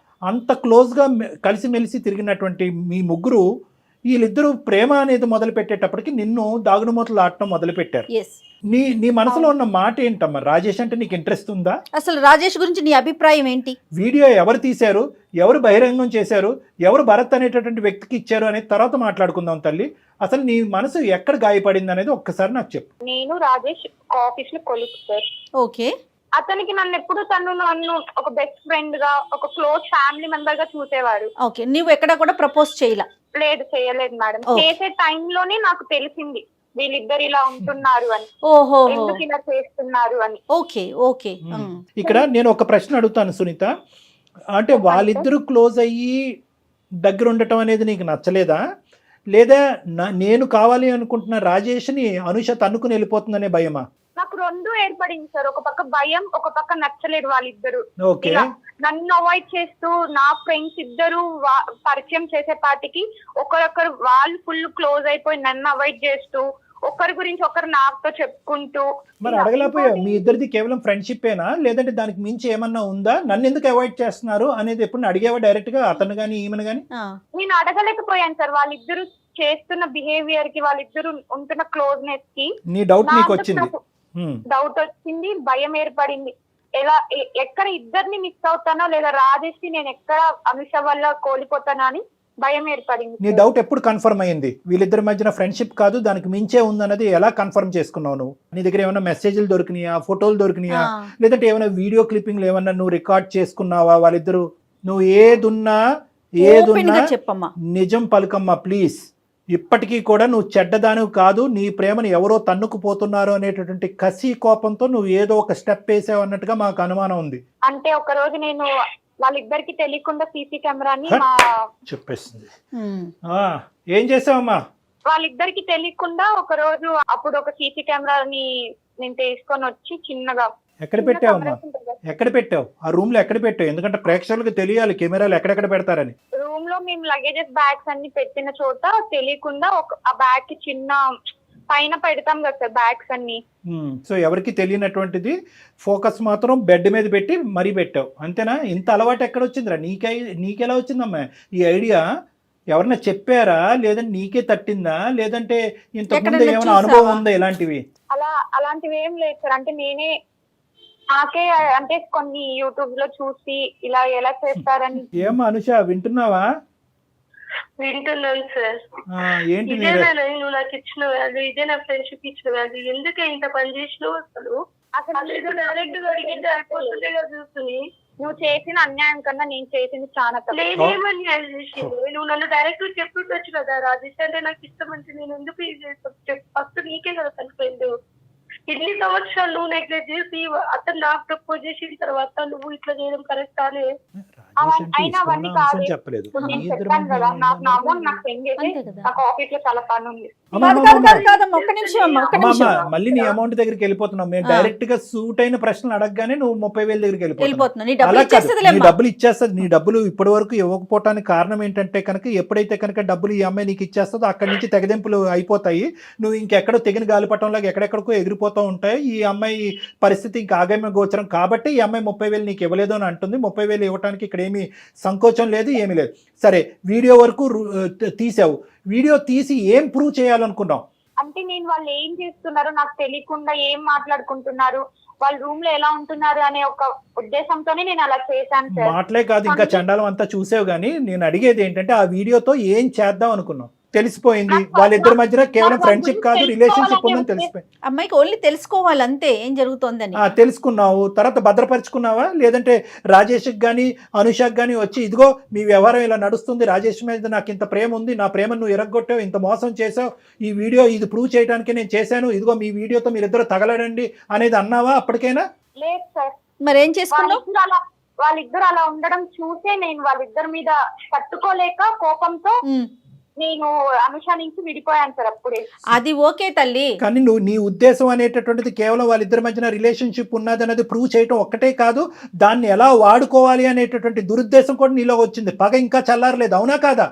అంత క్లోజ్గా కలిసిమెలిసి తిరిగినటువంటి మీ ముగ్గురు వీళ్ళిద్దరూ ప్రేమ అనేది మొదలు పెట్టేటప్పటికి నిన్ను దాగుడుమూతలు ఆడటం మొదలుపెట్టారు. నీ మనసులో ఉన్న మాట ఏంటమ్మా? రాజేష్ అంటే నీకు ఇంట్రెస్ట్ ఉందా? అసలు రాజేష్ గురించి నీ అభిప్రాయం ఏంటి? వీడియో ఎవరు తీశారు, ఎవరు బహిరంగం చేశారు, ఎవరు భరత్ అనేటటువంటి వ్యక్తికి ఇచ్చారు అనేది తర్వాత మాట్లాడుకుందాం తల్లి. అసలు నీ మనసు ఎక్కడ గాయపడింది అనేది ఒక్కసారి నాకు చెప్పు. నేను రాజేష్ ఆఫీస్ లో కొలీగ్ సార్. ఓకే. అతనికి నన్ను ఒక బెస్ట్ ఫ్రెండ్ గా, ఒక క్లోజ్ ఫ్యామిలీ మెంబర్ గా చూసేవాడు. ఓకే. నువ్వు ఎక్కడ కూడా ప్రపోజ్ చేయలా? లేదు, చేయలేదు మేడం. చేసే టైంలోనే నాకు తెలిసింది వీళ్ళిద్దరు ఇలా ఉంటున్నారు అని, ఎందుకు ఇలా చేస్తున్నారు అని. Okay okay. ఇక్కడ నేను ఒక ప్రశ్న అడుగుతాను సునీత, అంటే వాళ్ళిద్దరూ క్లోజ్ అయ్యి దగ్గర ఉండటం అనేది నీకు నచ్చలేదా, లేదా నేను కావాలి అనుకుంటున్న రాజేష్ని అనుష తన్నుకుని వెళ్ళిపోతుందనే భయమా? నాకు రెండు ఏర్పడింది సార్. ఒక పక్క భయం, ఒక పక్క నచ్చలేదు వాళ్ళిద్దరు. ఓకే. నన్ను అవాయిడ్ చేస్తూ నా ఫ్రెండ్స్ ఇద్దరు పరిచయం చేసే పాటికి ఒకరొకరు వాళ్ళు ఫుల్ క్లోజ్ అయిపోయి నన్ను అవాయిడ్ చేస్తూ ఒకరి గురించి ఒకరు నాతో చెప్పుకుంటూ. మరి అడగలేకపోయావు? మీ ఇద్దరిది కేవలం ఫ్రెండ్షిప్పేనా, లేదంటే దానికి మించి ఏమన్నా ఉందా? నన్ను ఎందుకు అవాయిడ్ చేస్తున్నారు అనేది ఎప్పుడు అడిగేవా డైరెక్ట్ గా, అతను గానీ ఈమెను గానీ? నేను అడగలేకపోయాను సార్. వాళ్ళిద్దరు చేస్తున్న బిహేవియర్ కి, వాళ్ళిద్దరు ఉంటున్న క్లోజ్నెస్ కి నీ డౌట్ నీకు వచ్చింది? డౌట్ వచ్చింది, భయం ఏర్పడింది. ఎక్కడ ఇద్దరిని మిస్ అవుతానో, లేదా రాజేష్ ని నేను ఎక్కడ అనుష వల్ల కోల్పోతానో అని భయం ఏర్పడింది నీ సార్. డౌట్ ఎప్పుడు కన్ఫర్మ్ అయ్యింది? వీళ్ళిద్దరి మధ్యన ఫ్రెండ్షిప్ కాదు దానికి మించే ఉందన్నది ఎలా కన్ఫర్మ్ చేసుకున్నావు నువ్వు? నీ దగ్గర ఏమైనా మెసేజ్లు దొరికినాయా, ఫోటోలు దొరికినాయా, లేదంటే ఏమైనా వీడియో క్లిప్పింగ్లు ఏమన్నా నువ్వు రికార్డ్ చేసుకున్నావా వాళ్ళిద్దరు? నువ్వు ఏదున్నా చెప్పమ్మా. నిజం పలుకమ్మా ప్లీజ్. ఇప్పటికీ కూడా నువ్వు చెడ్డదానివి కాదు, నీ ప్రేమను ఎవరో తన్నుకుపోతున్నారు అనేటటువంటి కసి కోపంతో నువ్వు ఏదో ఒక స్టెప్ వేసావు అన్నట్టుగా మాకు అనుమానం ఉంది. అంటే ఒక రోజు నేను వాళ్ళిద్దరికి తెలియకుండా సీసీ కెమెరాని చెప్పేసింది. ఏం చేసావమ్మా? వాళ్ళిద్దరికి తెలియకుండా ఒక రోజు అప్పుడు ఒక సీసీ కెమెరాని నేను తీసుకొని వచ్చి చిన్నగా ఎక్కడ పెట్టావమ్మా? ఎక్కడ పెట్టావు? ఆ రూమ్ లో ఎక్కడ పెట్టావు? ఎందుకంటే ప్రేక్షకులకు తెలియాలి కెమెరాలు ఎక్కడెక్కడ పెడతారని. రూమ్ లో మేము లగేజెస్ బ్యాగ్స్ అన్ని పెట్టిన చోట తెలియకుండా ఆ బ్యాగ్ కి చిన్న పైన పెడతాం కదా సార్ బ్యాగ్స్ అన్ని. సో ఎవరికి తెలియనటువంటిది ఫోకస్ మాత్రం బెడ్ మీద పెట్టి మరీ పెట్టావు అంతేనా? ఇంత అలవాటు ఎక్కడ వచ్చిందిరా నీకెలా వచ్చిందమ్మా ఈ ఐడియా? ఎవరన్నా చెప్పారా, లేదంటే నీకే తట్టిందా, లేదంటే ఇంతకుముందు ఏమైనా అనుభవం ఉందా ఇలాంటివి? అలాంటివి ఏం లేదు సార్. అంటే నాకే అంటే కొన్ని యూట్యూబ్ లో చూసి ఇలా ఎలా చేస్తారని. ఏమ్మా అనుష వింటున్నావా? వింటున్నాను సార్. ఏంటి ఇదేనా నువ్వు నాకు ఇచ్చిన వాల్యూ, ఇదే నా ఫ్రెండ్షిప్ ఇచ్చిన వాల్యూ? ఎందుకే ఇంత పని చేసినావు? అసలు డైరెక్ట్ గా అడిగితే అయిపోతుందే కదా చూసుకుని. నువ్వు చేసిన అన్యాయం కన్నా నేను చేసింది చాలా నేనేమని చేసింది? నువ్వు నన్ను డైరెక్ట్ చెప్పుకోవచ్చు కదా, రాజేష్ అంటే నాకు ఇష్టం అంటే నేను ఎందుకు ఇది చేస్తాను? ఫస్ట్ నీకే కదా తన ఫ్రెండ్. ఇన్ని సంవత్సరాలు నువ్వు నెగ్లెక్ట్ చేసి అతను నాకు ప్రపోజ్ చేసిన తర్వాత నువ్వు ఇట్లా చేయడం కరెక్ట్ అని అయినా అవన్నీ కాదు. చెప్పలేదు. నేను చెప్పాను కదా నాకు నా అమౌంట్ నాకు సెండ్ చేసి నాకు ఆఫీస్ లో చాలా పని ఉంది. మళ్ళీ నీ అమౌంట్ దగ్గరికి వెళ్ళిపోతున్నావు. మేము డైరెక్ట్ గా సూట్ అయిన ప్రశ్నలు అడగగానే నువ్వు 30,000 దగ్గరికి వెళ్ళిపోతున్నావు. నీ డబ్బులు ఇచ్చేస్తుంది. నీ డబ్బులు ఇప్పటి వరకు ఇవ్వకపోవటానికి కారణం ఏంటంటే కనుక ఎప్పుడైతే కనుక డబ్బులు ఈ అమ్మాయి నీకు ఇచ్చేస్తుందో అక్కడి నుంచి తెగదెంపులు అయిపోతాయి. నువ్వు ఇంకెక్కడో తెగిన గాలిపటంలాగా ఎక్కడెక్కడికో ఎగిరిపోతూ ఉంటాయి. ఈ అమ్మాయి పరిస్థితి ఇంకా ఆగమ్య గోచరం కాబట్టి ఈ అమ్మాయి 30,000 నీకు ఇవ్వలేదు అని అంటుంది. 30,000 ఇవ్వడానికి ఇక్కడ ఏమీ సంకోచం లేదు, ఏమీ లేదు. సరే వీడియో వరకు తీసావు. వీడియో తీసి ఏం ప్రూవ్ చేయాలనుకున్నావు? అంటే నేను వాళ్ళు ఏం చేస్తున్నారో నాకు తెలియకుండా ఏం మాట్లాడుకుంటున్నారు, వాళ్ళ రూమ్ లో ఎలా ఉంటున్నారు అనే ఒక ఉద్దేశంతోనే నేను అలా చేశాను సార్. మాటలే కాదు ఇంకా చండాలం అంతా చూసావు. కానీ నేను అడిగేది ఏంటంటే ఆ వీడియోతో ఏం చేద్దాం అనుకున్నావు? తెలిసిపోయింది వాళ్ళిద్దరి మధ్యన కేవలం ఫ్రెండ్షిప్ కాదు రిలేషన్షిప్ ఉందని తెలిసిపోయింది. అమ్మాయికి ఓన్లీ తెలుసుకోవాలి అంతే ఏం జరుగుతోందని. తెలుసుకున్నావు, తర్వాత భద్రపరుచుకున్నావా? లేదంటే రాజేష్కి కానీ అనుషకి కానీ వచ్చి ఇదిగో మీ వ్యవహారం ఇలా నడుస్తుంది, రాజేష్ మీద నాకు ఇంత ప్రేమ ఉంది, నా ప్రేమను నువ్వు ఎరగొట్టావు, ఇంత మోసం చేసావు, ఈ వీడియో ఇది ప్రూవ్ చేయడానికి నేను చేశాను, ఇదిగో మీ వీడియోతో మీరిద్దరు తగలడండి అనేది అన్నావా అప్పటికైనా? లేదు సార్. మరేం చేసుకున్నావు? వాళ్ళిద్దరు అలా ఉండడం చూసే నేను వాళ్ళిద్దరి మీద తట్టుకోలేక కోపంతో నేను అనుష నుంచి విడిపోయాను సార్ అప్పుడే. అది ఓకే తల్లి, కానీ నువ్వు నీ ఉద్దేశం అనేటటువంటిది కేవలం వాళ్ళిద్దరి మధ్యన రిలేషన్షిప్ ఉన్నది అనేది ప్రూవ్ చేయటం ఒక్కటే కాదు, దాన్ని ఎలా వాడుకోవాలి అనేటటువంటి దురుద్దేశం కూడా నీలో వచ్చింది. పగ ఇంకా చల్లారలేదు, అవునా కాదా?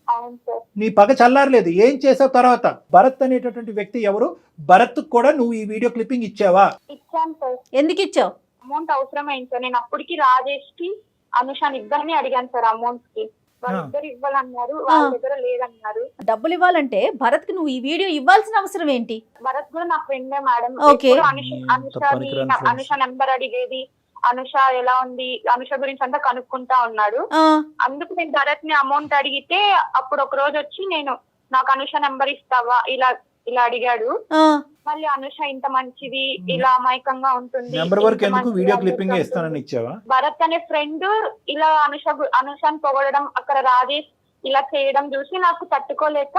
అవును సార్. నీ పగ చల్లారలేదు. ఏం చేసావు తర్వాత? భరత్ అనేటటువంటి వ్యక్తి ఎవరు? భరత్ కూడా నువ్వు ఈ వీడియో క్లిప్పింగ్ ఇచ్చావా? ఇచ్చాను సార్. ఎందుకు ఇచ్చావు? అమౌంట్ అవసరమైంది సార్. నేను అప్పటికి రాజేష్ కి అనుషాని ఇద్దరిని అడిగాను సార్ అమౌంట్ కి. వాళ్ళిద్దరు ఇవ్వాలన్నారు, వాళ్ళ దగ్గర లేదన్నారు. డబ్బులు ఇవ్వాలంటే భరత్ కి నువ్వు ఈ వీడియో ఇవ్వాల్సిన అవసరం ఏంటి? భరత్ కూడా నా ఫ్రెండే మేడం. అనుష నెంబర్ అడిగేది, అనుష ఎలా ఉంది, అనుష గురించి అంతా కనుక్కుంటా ఉన్నాడు. అందుకు నేను భరత్ ని అమౌంట్ అడిగితే అప్పుడు ఒక రోజు వచ్చి నాకు అనుష నెంబర్ ఇస్తావా ఇలా అడిగాడు. మళ్ళీ అనుష ఇంత మంచిది, ఇలా అమాయకంగా ఉంటుంది, భరత్ అనే ఫ్రెండ్ ఇలా అనుషాని పొగడడం, అక్కడ రాజేష్ ఇలా చేయడం చూసి నాకు తట్టుకోలేక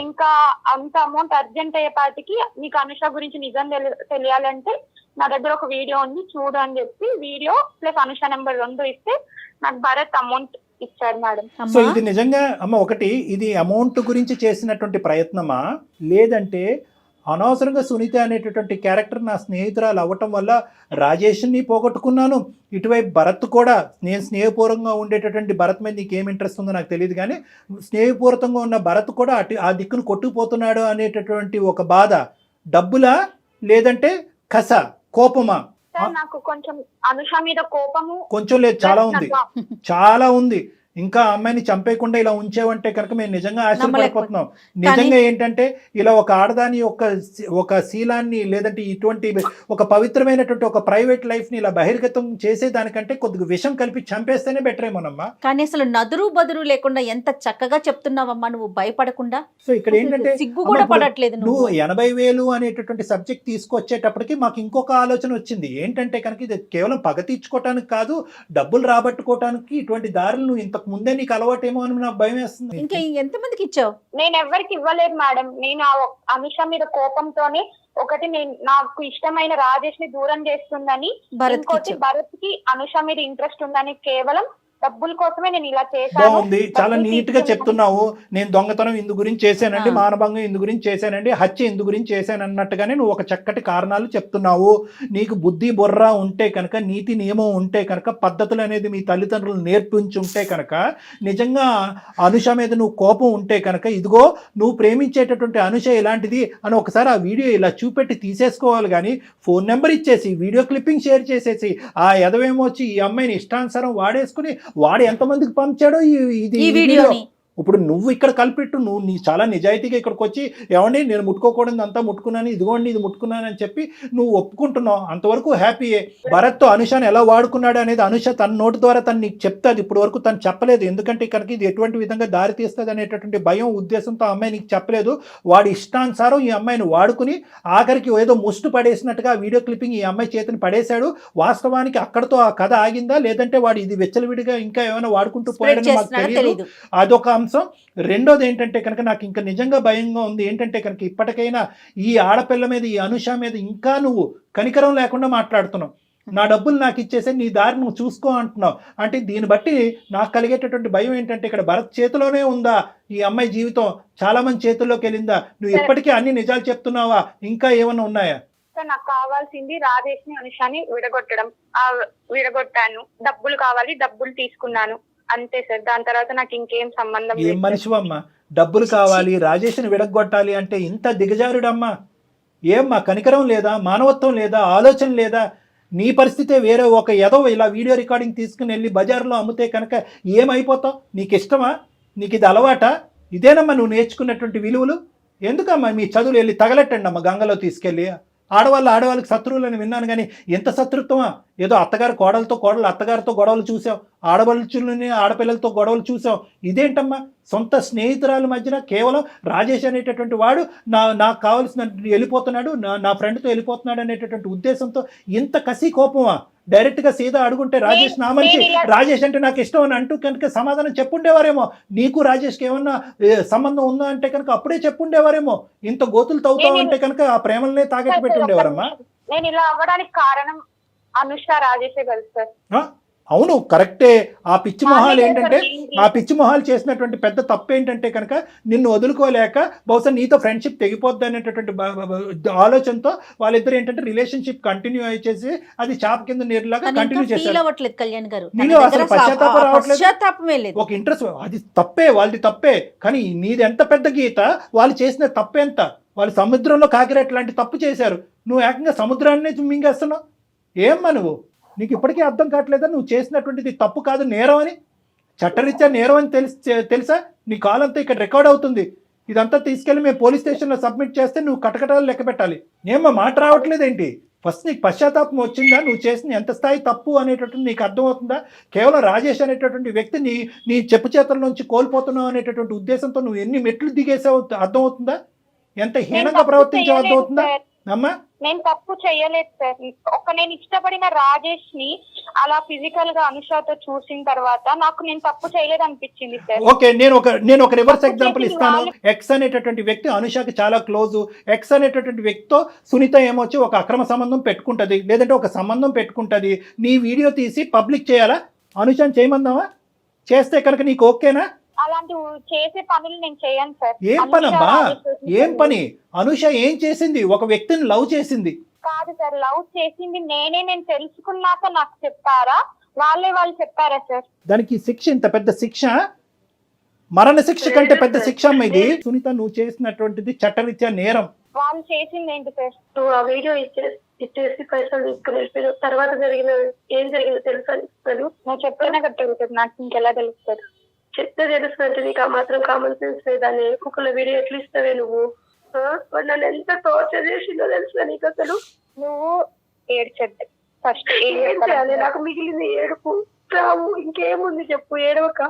ఇంకా అంత అమౌంట్ అర్జెంట్ అయ్యేపాటికి నీకు అనుష గురించి నిజం తెలియాలంటే నా దగ్గర ఒక వీడియో ఉంది చూడు అని చెప్పి వీడియో ప్లస్ అనుష నెంబర్ 2 ఇస్తే నాకు భరత్ అమౌంట్ ఇచ్చాడు మేడం. సో ఇది నిజంగా అమ్మ ఒకటి, ఇది అమౌంట్ గురించి చేసినటువంటి ప్రయత్నమా, లేదంటే అనవసరంగా సునీత అనేటటువంటి క్యారెక్టర్ నా స్నేహితురాలు అవ్వటం వల్ల రాజేష్ని పోగొట్టుకున్నాను, ఇటువైపు భరత్ కూడా నేను స్నేహపూర్వకంగా ఉండేటటువంటి భరత్ మీద నీకు ఏం ఇంట్రెస్ట్ ఉందో నాకు తెలియదు, కానీ స్నేహపూర్వకంగా ఉన్న భరత్ కూడా ఆ దిక్కును కొట్టుకుపోతున్నాడు అనేటటువంటి ఒక బాధ, డబ్బులా లేదంటే కస కోపమా? నాకు కొంచెం అనుష మీద కోపము కొంచెం లేదు, చాలా ఉంది, చాలా ఉంది. ఇంకా ఆ అమ్మాయిని చంపేయకుండా ఇలా ఉంచేవంటే కనుక మేము నిజంగా ఆశ్చర్యపడిపోతున్నాం. నిజంగా ఏంటంటే ఇలా ఒక ఆడదాని ఒక శీలాన్ని లేదంటే ఇటువంటి ఒక పవిత్రమైనటువంటి ఒక ప్రైవేట్ లైఫ్ ని ఇలా బహిర్గతం చేసేదానికంటే కొద్దిగా విషం కలిపి చంపేస్తేనే బెటర్ ఏమోనమ్మా. కానీ అసలు నదురు బదురు లేకుండా ఎంత చక్కగా చెప్తున్నావమ్మా నువ్వు, భయపడకుండా. సో ఇక్కడ ఏంటంటే సిగ్గు కూడా పడట్లేదు నువ్వు 80,000 అనేటటువంటి సబ్జెక్ట్ తీసుకొచ్చేటప్పటికి మాకు ఇంకొక ఆలోచన వచ్చింది. ఏంటంటే కనుక ఇది కేవలం పగ తీర్చుకోవటానికి కాదు, డబ్బులు రాబట్టుకోవటానికి ఇటువంటి దారులు నువ్వు ఇంతకు ముందే నీకు అలవాటేమో అని నాకు భయం వేస్తుంది. ఇంకా ఎంతమందికి ఇచ్చావు? నేను ఎవరికి ఇవ్వలేదు మేడం. నేను ఆ అనుష మీద కోపంతోనే ఒకటి నాకు ఇష్టమైన రాజేష్ ని దూరం చేస్తుందని, ఇంకోటి భరత్ కి అనుష మీద ఇంట్రెస్ట్ ఉందని, కేవలం డబ్బుల కోసమే నేను ఇలా చేశాను. బాగుంది, చాలా నీట్ గా చెప్తున్నావు. నేను దొంగతనం ఇందు గురించి చేశానండి, మానభంగం ఇందు గురించి చేశానండి, హత్య ఇందు గురించి చేశాను అన్నట్టుగానే నువ్వు ఒక చక్కటి కారణాలు చెప్తున్నావు. నీకు బుద్ధి బుర్ర ఉంటే కనుక, నీతి నియమం ఉంటే కనుక, పద్ధతులు అనేది మీ తల్లిదండ్రులు నేర్పించుంటే కనుక, నిజంగా అనుష మీద నువ్వు కోపం ఉంటే కనుక, ఇదిగో నువ్వు ప్రేమించేటటువంటి అనుష ఇలాంటిది అని ఒకసారి ఆ వీడియో ఇలా చూపెట్టి తీసేసుకోవాలి. కానీ ఫోన్ నెంబర్ ఇచ్చేసి వీడియో క్లిప్పింగ్ షేర్ చేసేసి ఆ ఎదవేమో వచ్చి ఈ అమ్మాయిని ఇష్టానుసారం వాడేసుకుని వాడు ఎంతమందికి పంచాడో ఈ వీడియోని. ఇప్పుడు నువ్వు ఇక్కడ కలిపెట్టు, నువ్వు చాలా నిజాయితీగా ఇక్కడికి వచ్చి ఏమండి నేను ముట్టుకోకూడదు అంతా ముట్టుకున్నాను, ఇదిగోండి ఇది ముట్టుకున్నాను అని చెప్పి నువ్వు ఒప్పుకుంటున్నావు, అంతవరకు హ్యాపీయే. భరత్తో అనుషాను ఎలా వాడుకున్నాడు అనేది అనుష తన నోటి ద్వారా తను నీకు చెప్తాది. ఇప్పుడు వరకు తను చెప్పలేదు, ఎందుకంటే కనుక ఇది ఎటువంటి విధంగా దారి తీస్తుంది అనేటటువంటి భయం ఉద్దేశంతో అమ్మాయి నీకు చెప్పలేదు. వాడి ఇష్టానుసారం ఈ అమ్మాయిని వాడుకుని ఆఖరికి ఏదో ముష్టి పడేసినట్టుగా వీడియో క్లిప్పింగ్ ఈ అమ్మాయి చేతిని పడేశాడు. వాస్తవానికి అక్కడతో ఆ కథ ఆగిందా, లేదంటే వాడు ఇది వెచ్చలవిడిగా ఇంకా ఏమైనా వాడుకుంటూ పోయాడని మాకు తెలియదు. అదొక అంశం. రెండోది ఏంటంటే కనుక నాకు ఇంకా నిజంగా భయంగా ఉంది. ఏంటంటే కనుక ఇప్పటికైనా ఈ ఆడపిల్ల మీద, ఈ అనుష మీద ఇంకా నువ్వు కనికరం లేకుండా మాట్లాడుతున్నావు. నా డబ్బులు నాకు ఇచ్చేసే నీ దారి నువ్వు చూసుకో అంటున్నావు. అంటే దీన్ని బట్టి నాకు కలిగేటటువంటి భయం ఏంటంటే ఇక్కడ భరత్ చేతిలోనే ఉందా ఈ అమ్మాయి జీవితం, చాలా మంది చేతుల్లోకి వెళ్ళిందా? నువ్వు ఇప్పటికీ అన్ని నిజాలు చెప్తున్నావా, ఇంకా ఏమన్నా ఉన్నాయా? నాకు కావాల్సింది రాజేష్ ని అనుషాని విడగొట్టాను, డబ్బులు కావాలి, డబ్బులు తీసుకున్నాను, అంతే సార్. దాని తర్వాత నాకు ఇంకేం సంబంధం లేదు. ఏం మనిషివమ్మా, డబ్బులు కావాలి, రాజేష్ని విడగొట్టాలి అంటే ఇంత దిగజారుడమ్మా? ఏమ్మా కనికరం లేదా, మానవత్వం లేదా, ఆలోచన లేదా? నీ పరిస్థితే వేరే. ఒక ఏదో ఇలా వీడియో రికార్డింగ్ తీసుకుని వెళ్ళి బజార్లో అమ్మితే కనుక ఏమైపోతావు? నీకు ఇష్టమా? నీకు ఇది అలవాటా? ఇదేనమ్మా నువ్వు నేర్చుకున్నటువంటి విలువలు? ఎందుకమ్మా మీ చదువులు వెళ్ళి తగలెట్టండి అమ్మ గంగలో తీసుకెళ్ళి. ఆడవాళ్ళకి శత్రువులని విన్నాను, కానీ ఎంత శత్రుత్వమా? ఏదో కోడలు అత్తగారితో గొడవలు చూసాం, ఆడపడుచులని ఆడపిల్లలతో గొడవలు చూసాం. ఇదేంటమ్మా సొంత స్నేహితురాల మధ్యన కేవలం రాజేష్ అనేటటువంటి వాడు నాకు కావాల్సిన వెళ్ళిపోతున్నాడు, నా ఫ్రెండ్తో వెళ్ళిపోతున్నాడు అనేటటువంటి ఉద్దేశంతో ఇంత కసి కోపమా? డైరెక్ట్గా సీదా అడుగుంటే రాజేష్ నా మనిషి, రాజేష్ అంటే నాకు ఇష్టం అని అంటూ కనుక సమాధానం చెప్పుండేవారేమో. నీకు రాజేష్కి ఏమన్నా సంబంధం ఉందా అంటే కనుక అప్పుడే చెప్పుండేవారేమో. ఇంత గోతులు తవ్వుతావు అంటే కనుక ఆ ప్రేమలనే తాగట్టు పెట్టి ఉండేవారమ్మా. నేను ఇలా అవ్వడానికి కారణం అనుష రాజేషే కదా సార్. అవును కరెక్టే. ఆ పిచ్చి మొహాలు చేసినటువంటి పెద్ద తప్పు ఏంటంటే కనుక నిన్ను వదులుకోలేక బహుశా నీతో ఫ్రెండ్షిప్ తెగిపోద్ది అనేటటువంటి ఆలోచనతో వాళ్ళిద్దరు ఏంటంటే రిలేషన్షిప్ కంటిన్యూ అయ్యేసి అది చాప కింద నీరులాగా కంటిన్యూ చేశారు. కళ్యాణ్ గారు నీలో అసలు పశ్చాత్తాపం రావట్లేదు. ఒక ఇంట్రెస్ట్, అది తప్పే, వాళ్ళది తప్పే. కానీ నీది ఎంత పెద్ద గీత, వాళ్ళు చేసిన తప్పు ఎంత? వాళ్ళు సముద్రంలో కాకిరెట్ లాంటి తప్పు చేశారు, నువ్వు ఏకంగా సముద్రాన్ని మింగేస్తున్నావు. ఏమ్మా నువ్వు, నీకు ఇప్పటికీ అర్థం కావట్లేదా నువ్వు చేసినటువంటిది తప్పు కాదు, నేరం అని? చట్టరీత్యా నేరం అని తెలుసా? నీ కాలంతా ఇక్కడ రికార్డ్ అవుతుంది. ఇదంతా తీసుకెళ్ళి మేము పోలీస్ స్టేషన్లో సబ్మిట్ చేస్తే నువ్వు కటకటాలు లెక్క పెట్టాలి. ఏమ్మా మాట రావట్లేదేంటి? ఫస్ట్ నీకు పశ్చాత్తాపం వచ్చిందా? నువ్వు చేసిన ఎంత స్థాయి తప్పు అనేటటువంటి నీకు అర్థమవుతుందా? కేవలం రాజేష్ అనేటటువంటి వ్యక్తి నీ చెప్పు చేతుల నుంచి కోల్పోతున్నావు అనేటటువంటి ఉద్దేశంతో నువ్వు ఎన్ని మెట్లు దిగేసావు అర్థమవుతుందా? ఎంత హీనంగా ప్రవర్తించావు అర్థమవుతుందా అమ్మా? నేను తప్పు చెయ్యలేదు సార్. నేను ఇష్టపడిన రాజేష్ ని అలా ఫిజికల్ గా అనుషతో చూసిన తర్వాత నాకు నేను తప్పు చేయలేదు అనిపించింది సార్. ఓకే, నేను ఒక రివర్స్ ఎగ్జాంపుల్ ఇస్తాను. ఎక్స్ అనేటటువంటి వ్యక్తి అనుషకి చాలా క్లోజ్. ఎక్స్ అనేటటువంటి వ్యక్తితో సునీత ఏమొచ్చి ఒక అక్రమ సంబంధం పెట్టుకుంటది, లేదంటే ఒక సంబంధం పెట్టుకుంటది. నీ వీడియో తీసి పబ్లిక్ చేయాలా? అనుషని చేయమందామా? చేస్తే కనుక నీకు ఓకేనా? అలాంటి చేసే పనులు నేను చేయను సార్. ఏం పనమ్మా? ఏం పని? అనుష ఏం చేసింది? ఒక వ్యక్తిని లవ్ చేసింది కాదు సార్, లవ్ చేసింది నేను తెలుసుకున్నాక నాకు చెప్పారా, వాళ్ళు చెప్పారా సార్? దానికి శిక్ష ఇంత పెద్ద శిక్ష, మరణ శిక్ష కంటే పెద్ద శిక్ష అమ్మ ఇది. సునీత నువ్వు చేసినటువంటిది చట్టరీత్యా నేరం. వాళ్ళు చేసింది ఏంటి సార్? నువ్వు ఆ వీడియో ఇచ్చేసి పైసలు తీసుకుని వెళ్ళిపోయారు. తర్వాత ఏం జరిగిందో తెలుసా? నువ్వు చెప్తేనే కట్టగలుగుతుంది, నాకు ఇంకెలా తెలుస్తుంది? చెప్తే తెలుస్తుంటే నీకు ఆ మాత్రం కామన్ సెన్స్ లేదని ఒకళ్ళ వీడియో ఎట్లా ఇస్తావే నువ్వు? వాడు నన్ను ఎంత టార్చర్ చేసిందో తెలుసా నీకు అసలు? నువ్వు ఏడ్చద్దు ఫస్ట్. ఏం చేయాలి? నాకు మిగిలింది ఏడుపు, చావు, ఇంకేముంది చెప్పు? ఏడవక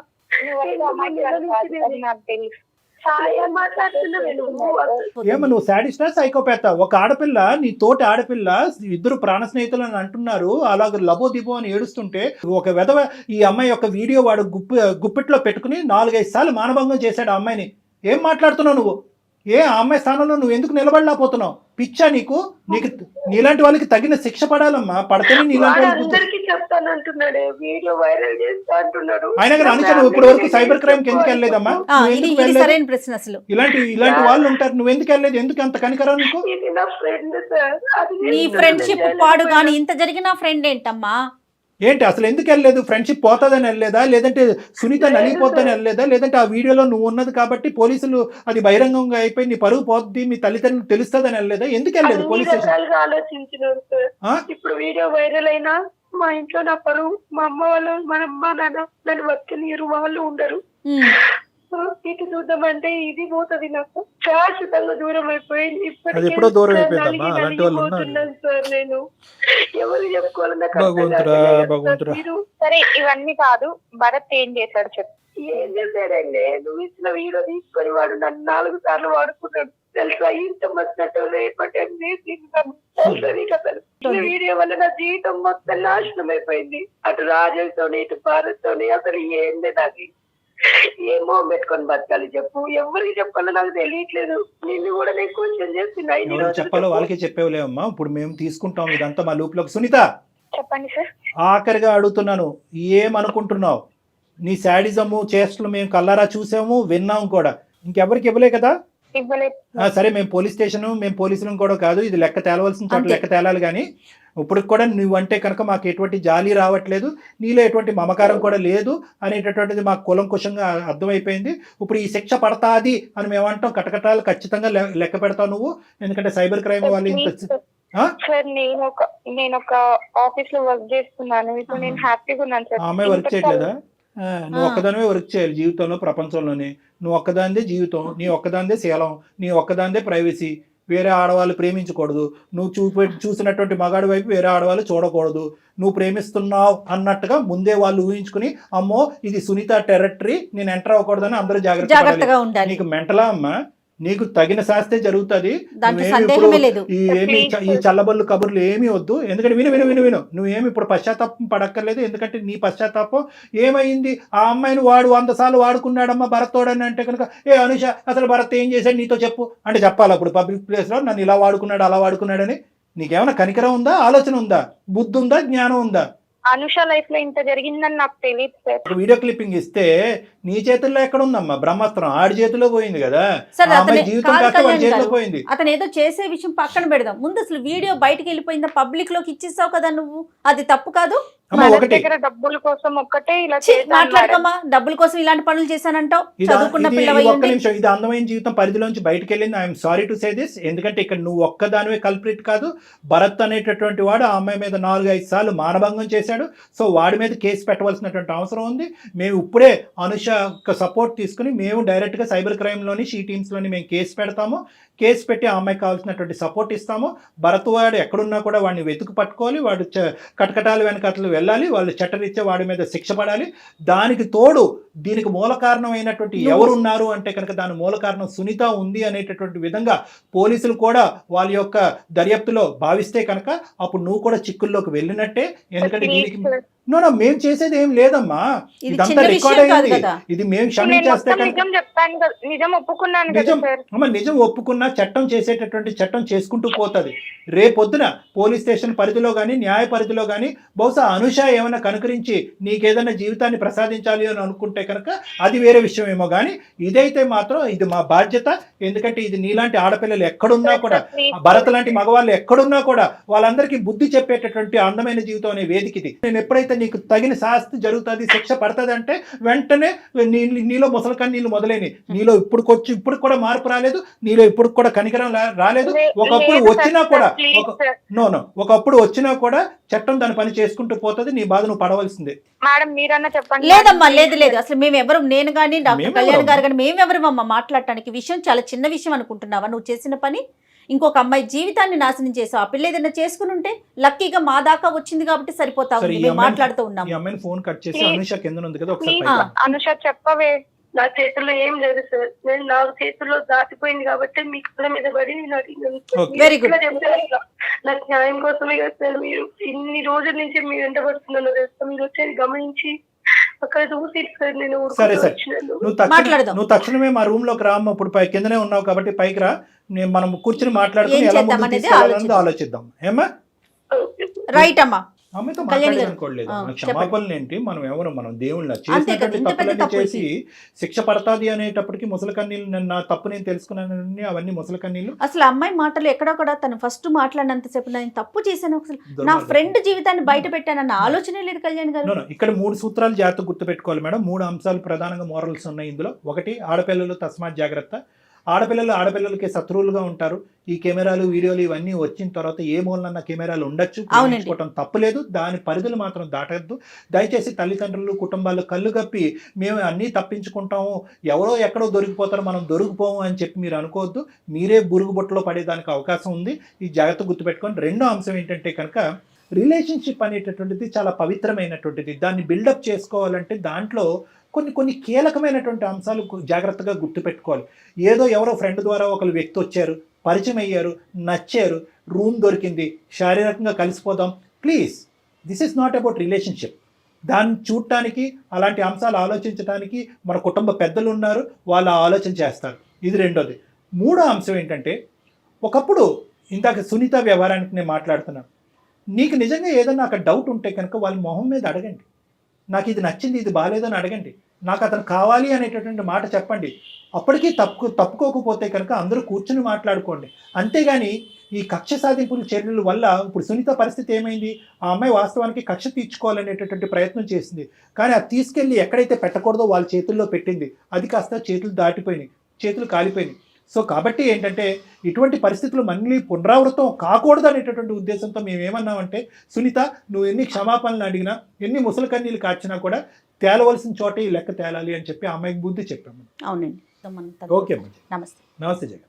నాకు తెలుసు. ఏం మాట్లాడుతున్నావే నువ్వు? ఏమో నువ్వు సాడిస్టా సైకోపాతా? ఒక ఆడపిల్ల, నీ తోటి ఆడపిల్ల, ఇద్దరు ప్రాణ స్నేహితులు అని అంటున్నారు, అలాగ లబో దిబో అని ఏడుస్తుంటే ఒక వెధవ ఈ అమ్మాయి యొక్క వీడియో వాడు గుప్పిట్లో పెట్టుకుని 4-5 సార్లు మానభంగం చేశాడు ఆ అమ్మాయిని. ఏం మాట్లాడుతున్నావు నువ్వు? ఆ అమ్మాయి స్థానంలో నువ్వు ఎందుకు నిలబడలేకపోతున్నావు? పిచ్చా నీకు? నీలాంటి వాళ్ళకి తగిన శిక్ష పడాలమ్మా. పడితేనే నీలాంటి వాళ్ళకి అందరికీ చెప్తాను అంటున్నాడే, వీడియో వైరల్ చేస్తా అంటున్నాడు. అయినా కానీ అనుచరు నువ్వు ఇప్పటి వరకు సైబర్ క్రైమ్ కి ఎందుకు వెళ్ళలేదమ్మా? సరైన ప్రశ్న. అసలు ఇలాంటి వాళ్ళు ఉంటారు, నువ్వు ఎందుకు వెళ్ళలేదు? ఎందుకు అంత కనికరం నీకు? ఇది నా ఫ్రెండ్ సార్. నీ ఫ్రెండ్షిప్ పాడు కానీ ఇంత జరిగిన ఫ్రెండ్ ఏంటమ్మా? ఏంటి అసలు ఎందుకు వెళ్ళలేదు? ఫ్రెండ్షిప్ పోతుందని వెళ్ళలేదా? లేదంటే సునీత నలిగిపోతుందని వెళ్ళలేదా? లేదంటే ఆ వీడియోలో నువ్వు ఉన్నది కాబట్టి పోలీసులు అది బహిరంగంగా అయిపోయి నీ పరువు పోద్ది, మీ తల్లిదండ్రులు తెలుస్తుందని వెళ్ళలేదా? ఎందుకు వెళ్ళలేదు పోలీస్ స్టేషన్? ఆలోచించినారు సార్. ఇప్పుడు వీడియో వైరల్ అయినా మా ఇంట్లో నా పరువు, మా అమ్మ వాళ్ళు, మా అమ్మ నాన్న నన్ను బతికనియరు, వాళ్ళు ఉండరు. ఇటు చూద్దామంటే ఇది పోతుంది, నాకు శాశ్వతంగా దూరం అయిపోయింది. అది ఎప్పుడో దూరం అయిపోయిందమ్మా. అలాంటి వాళ్ళు ఉన్నారు సార్. నేను ఎవరు చెప్పుకోవాలి? భగవంతుడా. సరే ఇవన్నీ కాదు, భరత్ ఏం చేశాడు చెప్పు. ఏం చేశాడండి? నువ్వు ఇచ్చిన వీడియో తీసుకొని వాడు నన్ను 4 సార్లు వాడుకున్నాడు తెలుసా? ఇంత మస్తు వీడియో వల్ల నా జీవితం మొత్తం నాశనం అయిపోయింది. అటు రాజులతోని, ఇటు భారత్తోని, అసలు ఏంది నాకు? ఏమో పెట్టుకొని బతకాలి చెప్పు? ఎవరికి చెప్పాలో నాకు తెలియట్లేదు. నిన్ను కూడా నేను కొంచెం చేస్తున్నా. చెప్పాలో వాళ్ళకి చెప్పేవలేమమ్మా. ఇప్పుడు మేము తీసుకుంటాం ఇదంతా మా లూప్ లోకి. సునీత చెప్పండి సార్. ఆఖరిగా అడుగుతున్నాను, ఏమనుకుంటున్నావు? నీ శాడిజము చేష్టలు మేము కల్లారా చూసాము, విన్నాము కూడా. ఇంకెవరికి ఇవ్వలే కదా? సరే, మేము పోలీస్ స్టేషన్, మేము పోలీసులను కూడా కాదు, ఇది లెక్క తేలవలసిన చోట లెక్క తేలాలి. కానీ ఇప్పుడు కూడా నువ్వంటే కనుక మాకు ఎటువంటి జాలి రావట్లేదు, నీలో ఎటువంటి మమకారం కూడా లేదు అనేటటువంటిది మాకు కులంకుశంగా అర్థమైపోయింది. ఇప్పుడు ఈ శిక్ష పడతాది అని మేమంటాం, కటకటాలు ఖచ్చితంగా లెక్క పెడతావు నువ్వు. ఎందుకంటే సైబర్ క్రైమ్ వాళ్ళు ఇంత సార్ నేను ఒక ఆఫీస్ లో వర్క్ చేస్తున్నాను. ఇప్పుడు నేను హ్యాపీగా ఉన్నాను సార్. అమ్మాయి వర్క్ చేయట్లేదా? నువ్వు ఒక్కదానివే వర్క్ చేయాలి జీవితంలో, ప్రపంచంలోనే. నువ్వు ఒక్కదానిదే జీవితం, నీ ఒక్కదానిదే శీలం, నీ ఒక్కదానిదే ప్రైవసీ. వేరే ఆడవాళ్ళు ప్రేమించకూడదు, నువ్వు చూసినటువంటి మగాడి వైపు వేరే ఆడవాళ్ళు చూడకూడదు. నువ్వు ప్రేమిస్తున్నావు అన్నట్టుగా ముందే వాళ్ళు ఊహించుకుని, అమ్మో ఇది సునీత టెరిటరీ, నేను ఎంటర్ అవ్వకూడదని అందరూ జాగ్రత్తగా ఉండాలి. నీకు మెంటలా అమ్మా? నీకు తగిన శాస్తే జరుగుతుంది. ఈ చల్లబల్లు కబుర్లు ఏమీ వద్దు. ఎందుకంటే విను నువ్వేమి ఇప్పుడు పశ్చాత్తాపం పడక్కర్లేదు. ఎందుకంటే నీ పశ్చాత్తాపం ఏమైంది? ఆ అమ్మాయిని వాడు 100 సార్లు వాడుకున్నాడమ్మా భరత్తోడని అంటే కనుక, అనుష అసలు భరత్ ఏం చేశాడు నీతో చెప్పు అంటే చెప్పాలి. అప్పుడు పబ్లిక్ ప్లేస్ లో నన్ను ఇలా వాడుకున్నాడు, అలా వాడుకున్నాడని. నీకేమైనా కనికరం ఉందా? ఆలోచన ఉందా? బుద్ధి ఉందా? జ్ఞానం ఉందా? అనుష లైఫ్ లో ఇంత జరిగిందని నాకు తెలియదు సార్. వీడియో క్లిప్పింగ్ ఇస్తే నీ చేతుల్లో ఎక్కడ ఉందమ్మా? బ్రహ్మాస్త్రం ఆడి చేతిలో పోయింది కదా. జీవితం చేతిలో పోయింది. అతను ఏదో చేసే విషయం పక్కన పెడదాం, ముందు అసలు వీడియో బయటకు వెళ్ళిపోయిందా, పబ్లిక్ లోకి ఇచ్చేసావు కదా నువ్వు, అది తప్పు కాదు. డబ్బుల కోసం ఒక్కటే ఇలా మాట్లాడకమ్మా, డబ్బుల కోసం ఇలాంటి పనులు చేశానంటావు. చదువుకున్న ఒక్క నిమిషం, ఇది అందమైన జీవితం పరిధిలోంచి బయటకు వెళ్ళింది. I'm sorry to say this. ఎందుకంటే ఇక్కడ నువ్వు ఒక్కదానివే కల్ప్రిట్ కాదు. భరత్ అనేటటువంటి వాడు ఆ అమ్మాయి మీద 4-5 సార్లు మానభంగం చేశాడు. సో వాడి మీద కేసు పెట్టవలసినటువంటి అవసరం ఉంది. మేము ఇప్పుడే అనుష సపోర్ట్ తీసుకుని మేము డైరెక్ట్ గా సైబర్ క్రైమ్ లోని షీ టీమ్స్ లోని మేము కేసు పెడతాము. కేసు పెట్టి ఆ అమ్మాయికి కావాల్సినటువంటి సపోర్ట్ ఇస్తాము. భరత్ వాడు ఎక్కడున్నా కూడా వాడిని వెతుకు పట్టుకోవాలి, వాడు కటకటాలు వెనకట్లు వెళ్ళాలి, వాళ్ళు చట్టరీత్యా వాడి మీద శిక్ష పడాలి. దానికి తోడు దీనికి మూల కారణమైనటువంటి ఎవరున్నారు అంటే కనుక దాని మూల కారణం సునీత ఉంది అనేటటువంటి విధంగా పోలీసులు కూడా వాళ్ళ యొక్క దర్యాప్తులో భావిస్తే కనుక అప్పుడు నువ్వు కూడా చిక్కుల్లోకి వెళ్ళినట్టే. ఎందుకంటే దీనికి మేము చేసేది ఏం లేదమ్మా, ఇదంతా రికార్డ్ అయింది. ఇది మేము క్షమించేస్తే నిజం ఒప్పుకున్నా చట్టం చేసేటటువంటి చట్టం చేసుకుంటూ పోతుంది. రేపొద్దున పోలీస్ స్టేషన్ పరిధిలో కానీ న్యాయ పరిధిలో కానీ బహుశా అనుష ఏమైనా కనుకరించి నీకేదైనా జీవితాన్ని ప్రసాదించాలి అని అనుకుంటే కనుక అది వేరే విషయం ఏమో. కానీ ఇదైతే మాత్రం ఇది మా బాధ్యత. ఎందుకంటే ఇది నీలాంటి ఆడపిల్లలు ఎక్కడున్నా కూడా, భరత్ లాంటి మగవాళ్ళు ఎక్కడున్నా కూడా వాళ్ళందరికీ బుద్ధి చెప్పేటటువంటి అందమైన జీవితం అనే వేదిక ఇది. నేను ఎప్పుడైతే నీకు తగిన శాస్తి జరుగుతుంది, శిక్ష పడుతుంది అంటే వెంటనే నీలో ముసలికని నీళ్ళు మొదలైనవి. నీలో ఇప్పుడు కూడా మార్పు రాలేదు, నీలో ఇప్పుడు కూడా కనికరం రాలేదు. ఒకప్పుడు వచ్చినా కూడా చట్టం దాని పని చేసుకుంటూ పోతుంది. నీ బాధ నువ్వు పడవలసిందే. మేడం మీరన్నా చెప్పండి. లేదమ్మా, లేదు అసలు అసలు మేము ఎవరు, నేను కానీ డాక్టర్ మేము కళ్యాణ్ ఎవరమ్మా? గారు కానీ మేము ఎవరమ్మా మాట్లాడటానికి? విషయం చాలా చిన్న విషయం అనుకుంటున్నావా నువ్వు చేసిన పని? ఇంకొక అమ్మాయి జీవితాన్ని నాశనం చేసావు. ఆ పిల్ల ఏదైనా చేసుకుని ఉంటే లక్కీగా మా దాకా వచ్చింది కాబట్టి సరిపోతా సరే, ఉంది. ఈ మేము అమ్మాయిని- మాట్లాడుతూ ఈ ఉన్నాము. అమ్మాయిని ఫోన్ కట్ చేసి Please. అనుష కింద ఉంది కదా ఒకసారి ప్లీజ్ పైకి రా. అనుష చెప్పవే. నా చేతుల్లో ఏం లేదు సార్. నేను నా చేతుల్లో దాటిపోయింది కాబట్టి మీ కళ్ళ మీద పడి నేను అడిగాను. Okay. Very good. ఎట్లా చెప్తారు అట్లా? నాకు న్యాయం కోసమే కదా సార్ మీరు ఇన్ని రోజుల నుంచి మీరు వెంట పడుతున్నాను తెలుసా? మీరు వచ్చేది గమనించి అక్కడ చూసి సార్ నేను సరే ఊరుకుంటూ సరే వచ్చినాను. మాట్లాడదాం. నువ్వు తక్షణమే మా రూమ్ లోకి రామ్మ. ఇప్పుడు కిందనే ఉన్నావు కాబట్టి పైకి రా. మనం కూర్చుని మాట్లాడుకుని ఏం ఎలా చేద్దాం ముందుకు అనేది తీసుకెళ్లాలనేది ఆలోచిద్దాం. ఏమా ఓకే సార్. రైట్ అమ్మా. అమ్మాయితో కళ్యాణ్ గారు. మాట్లాడాలనుకోలేదు. ఆ, మన చెప్పండి. క్షమాపణలు ఏంటి? మనం ఎవరు? మనం దేవుళ్ళ అంతే కదా, చేసినటువంటి ఇంత పెద్ద తప్పులన్నీ తప్పు చేసి శిక్ష పడతాది అనేటప్పటికి ముసలి కన్నీళ్ళు, నా తప్పు నేను తెలుసుకున్నానని అవన్నీ ముసలి కన్నీళ్ళు. అసలు అమ్మాయి మాటలు ఎక్కడో కూడా తను ఫస్ట్ మాట్లాడినంతసేపు నేను తప్పు చేశాను, అసలు నా దుర్మార్గం. ఫ్రెండ్ జీవితాన్ని బయట పెట్టానన్న ఆలోచనే లేదు కళ్యాణ్ గారు. No, no. ఇక్కడ 3 సూత్రాలు జాగ్రత్త గుర్తుపెట్టుకోవాలి మేడం. 3 అంశాలు ప్రధానంగా మోరల్స్ ఉన్నాయి ఇందులో. ఒకటి, ఆడపిల్లలు తస్మాత్ జాగ్రత్త. ఆడపిల్లలకి శత్రువులుగా ఉంటారు. ఈ కెమెరాలు, వీడియోలు ఇవన్నీ వచ్చిన తర్వాత ఏ మూలనన్న కెమెరాలు ఉండొచ్చు, ప్రేమించుకోవటం తప్పులేదు. దాని పరిధులు మాత్రం దాటద్దు. దయచేసి తల్లిదండ్రులు, కుటుంబాలు కళ్ళు కప్పి మేము అన్నీ తప్పించుకుంటాము, ఎవరో ఎక్కడో దొరికిపోతారో మనం దొరికిపోము అని చెప్పి మీరు అనుకోవద్దు. మీరే బురుగు బుట్టలో పడేదానికి అవకాశం ఉంది. ఈ జాగ్రత్త గుర్తుపెట్టుకొని. రెండో అంశం ఏంటంటే కనుక రిలేషన్షిప్ అనేటటువంటిది చాలా పవిత్రమైనటువంటిది. దాన్ని బిల్డప్ చేసుకోవాలంటే దాంట్లో కొన్ని కీలకమైనటువంటి అంశాలు జాగ్రత్తగా గుర్తుపెట్టుకోవాలి. ఏదో ఎవరో ఫ్రెండ్ ద్వారా ఒకరు వ్యక్తి వచ్చారు, పరిచయం అయ్యారు, నచ్చారు, రూమ్ దొరికింది, శారీరకంగా కలిసిపోదాం. Please, this is not about relationship. దాన్ని చూడటానికి, అలాంటి అంశాలు ఆలోచించడానికి మన కుటుంబ పెద్దలు ఉన్నారు, వాళ్ళు ఆలోచన చేస్తారు. ఇది రెండోది. మూడో అంశం ఏంటంటే, ఒకప్పుడు ఇందాక సునీత వ్యవహారానికి నేను మాట్లాడుతున్నాను. నీకు నిజంగా ఏదైనా అక్కడ డౌట్ ఉంటే కనుక వాళ్ళ మొహం మీద అడగండి. నాకు ఇది నచ్చింది, ఇది బాగాలేదని అడగండి. నాకు అతను కావాలి అనేటటువంటి మాట చెప్పండి. అప్పటికీ తప్పుకోకపోతే కనుక అందరూ కూర్చుని మాట్లాడుకోండి. అంతేగాని ఈ కక్ష సాధింపుల చర్యల వల్ల ఇప్పుడు సునీత పరిస్థితి ఏమైంది? ఆ అమ్మాయి వాస్తవానికి కక్ష తీర్చుకోవాలనేటటువంటి ప్రయత్నం చేసింది. కానీ అది తీసుకెళ్ళి ఎక్కడైతే పెట్టకూడదో వాళ్ళ చేతుల్లో పెట్టింది. అది కాస్త చేతులు దాటిపోయినాయి, చేతులు కాలిపోయినాయి. సో కాబట్టి ఏంటంటే ఇటువంటి పరిస్థితులు మళ్ళీ పునరావృతం కాకూడదు అనేటటువంటి ఉద్దేశంతో మేము ఏమన్నామంటే, సునీత నువ్వు ఎన్ని క్షమాపణలు అడిగినా, ఎన్ని ముసలి కన్నీళ్ళు కాచినా కూడా తేలవలసిన చోటే ఈ లెక్క తేలాలి అని చెప్పి ఆ అమ్మాయికి బుద్ధి చెప్పాము. అవునండి. ఓకే అమ్మ. నమస్తే. నమస్తే జగన్.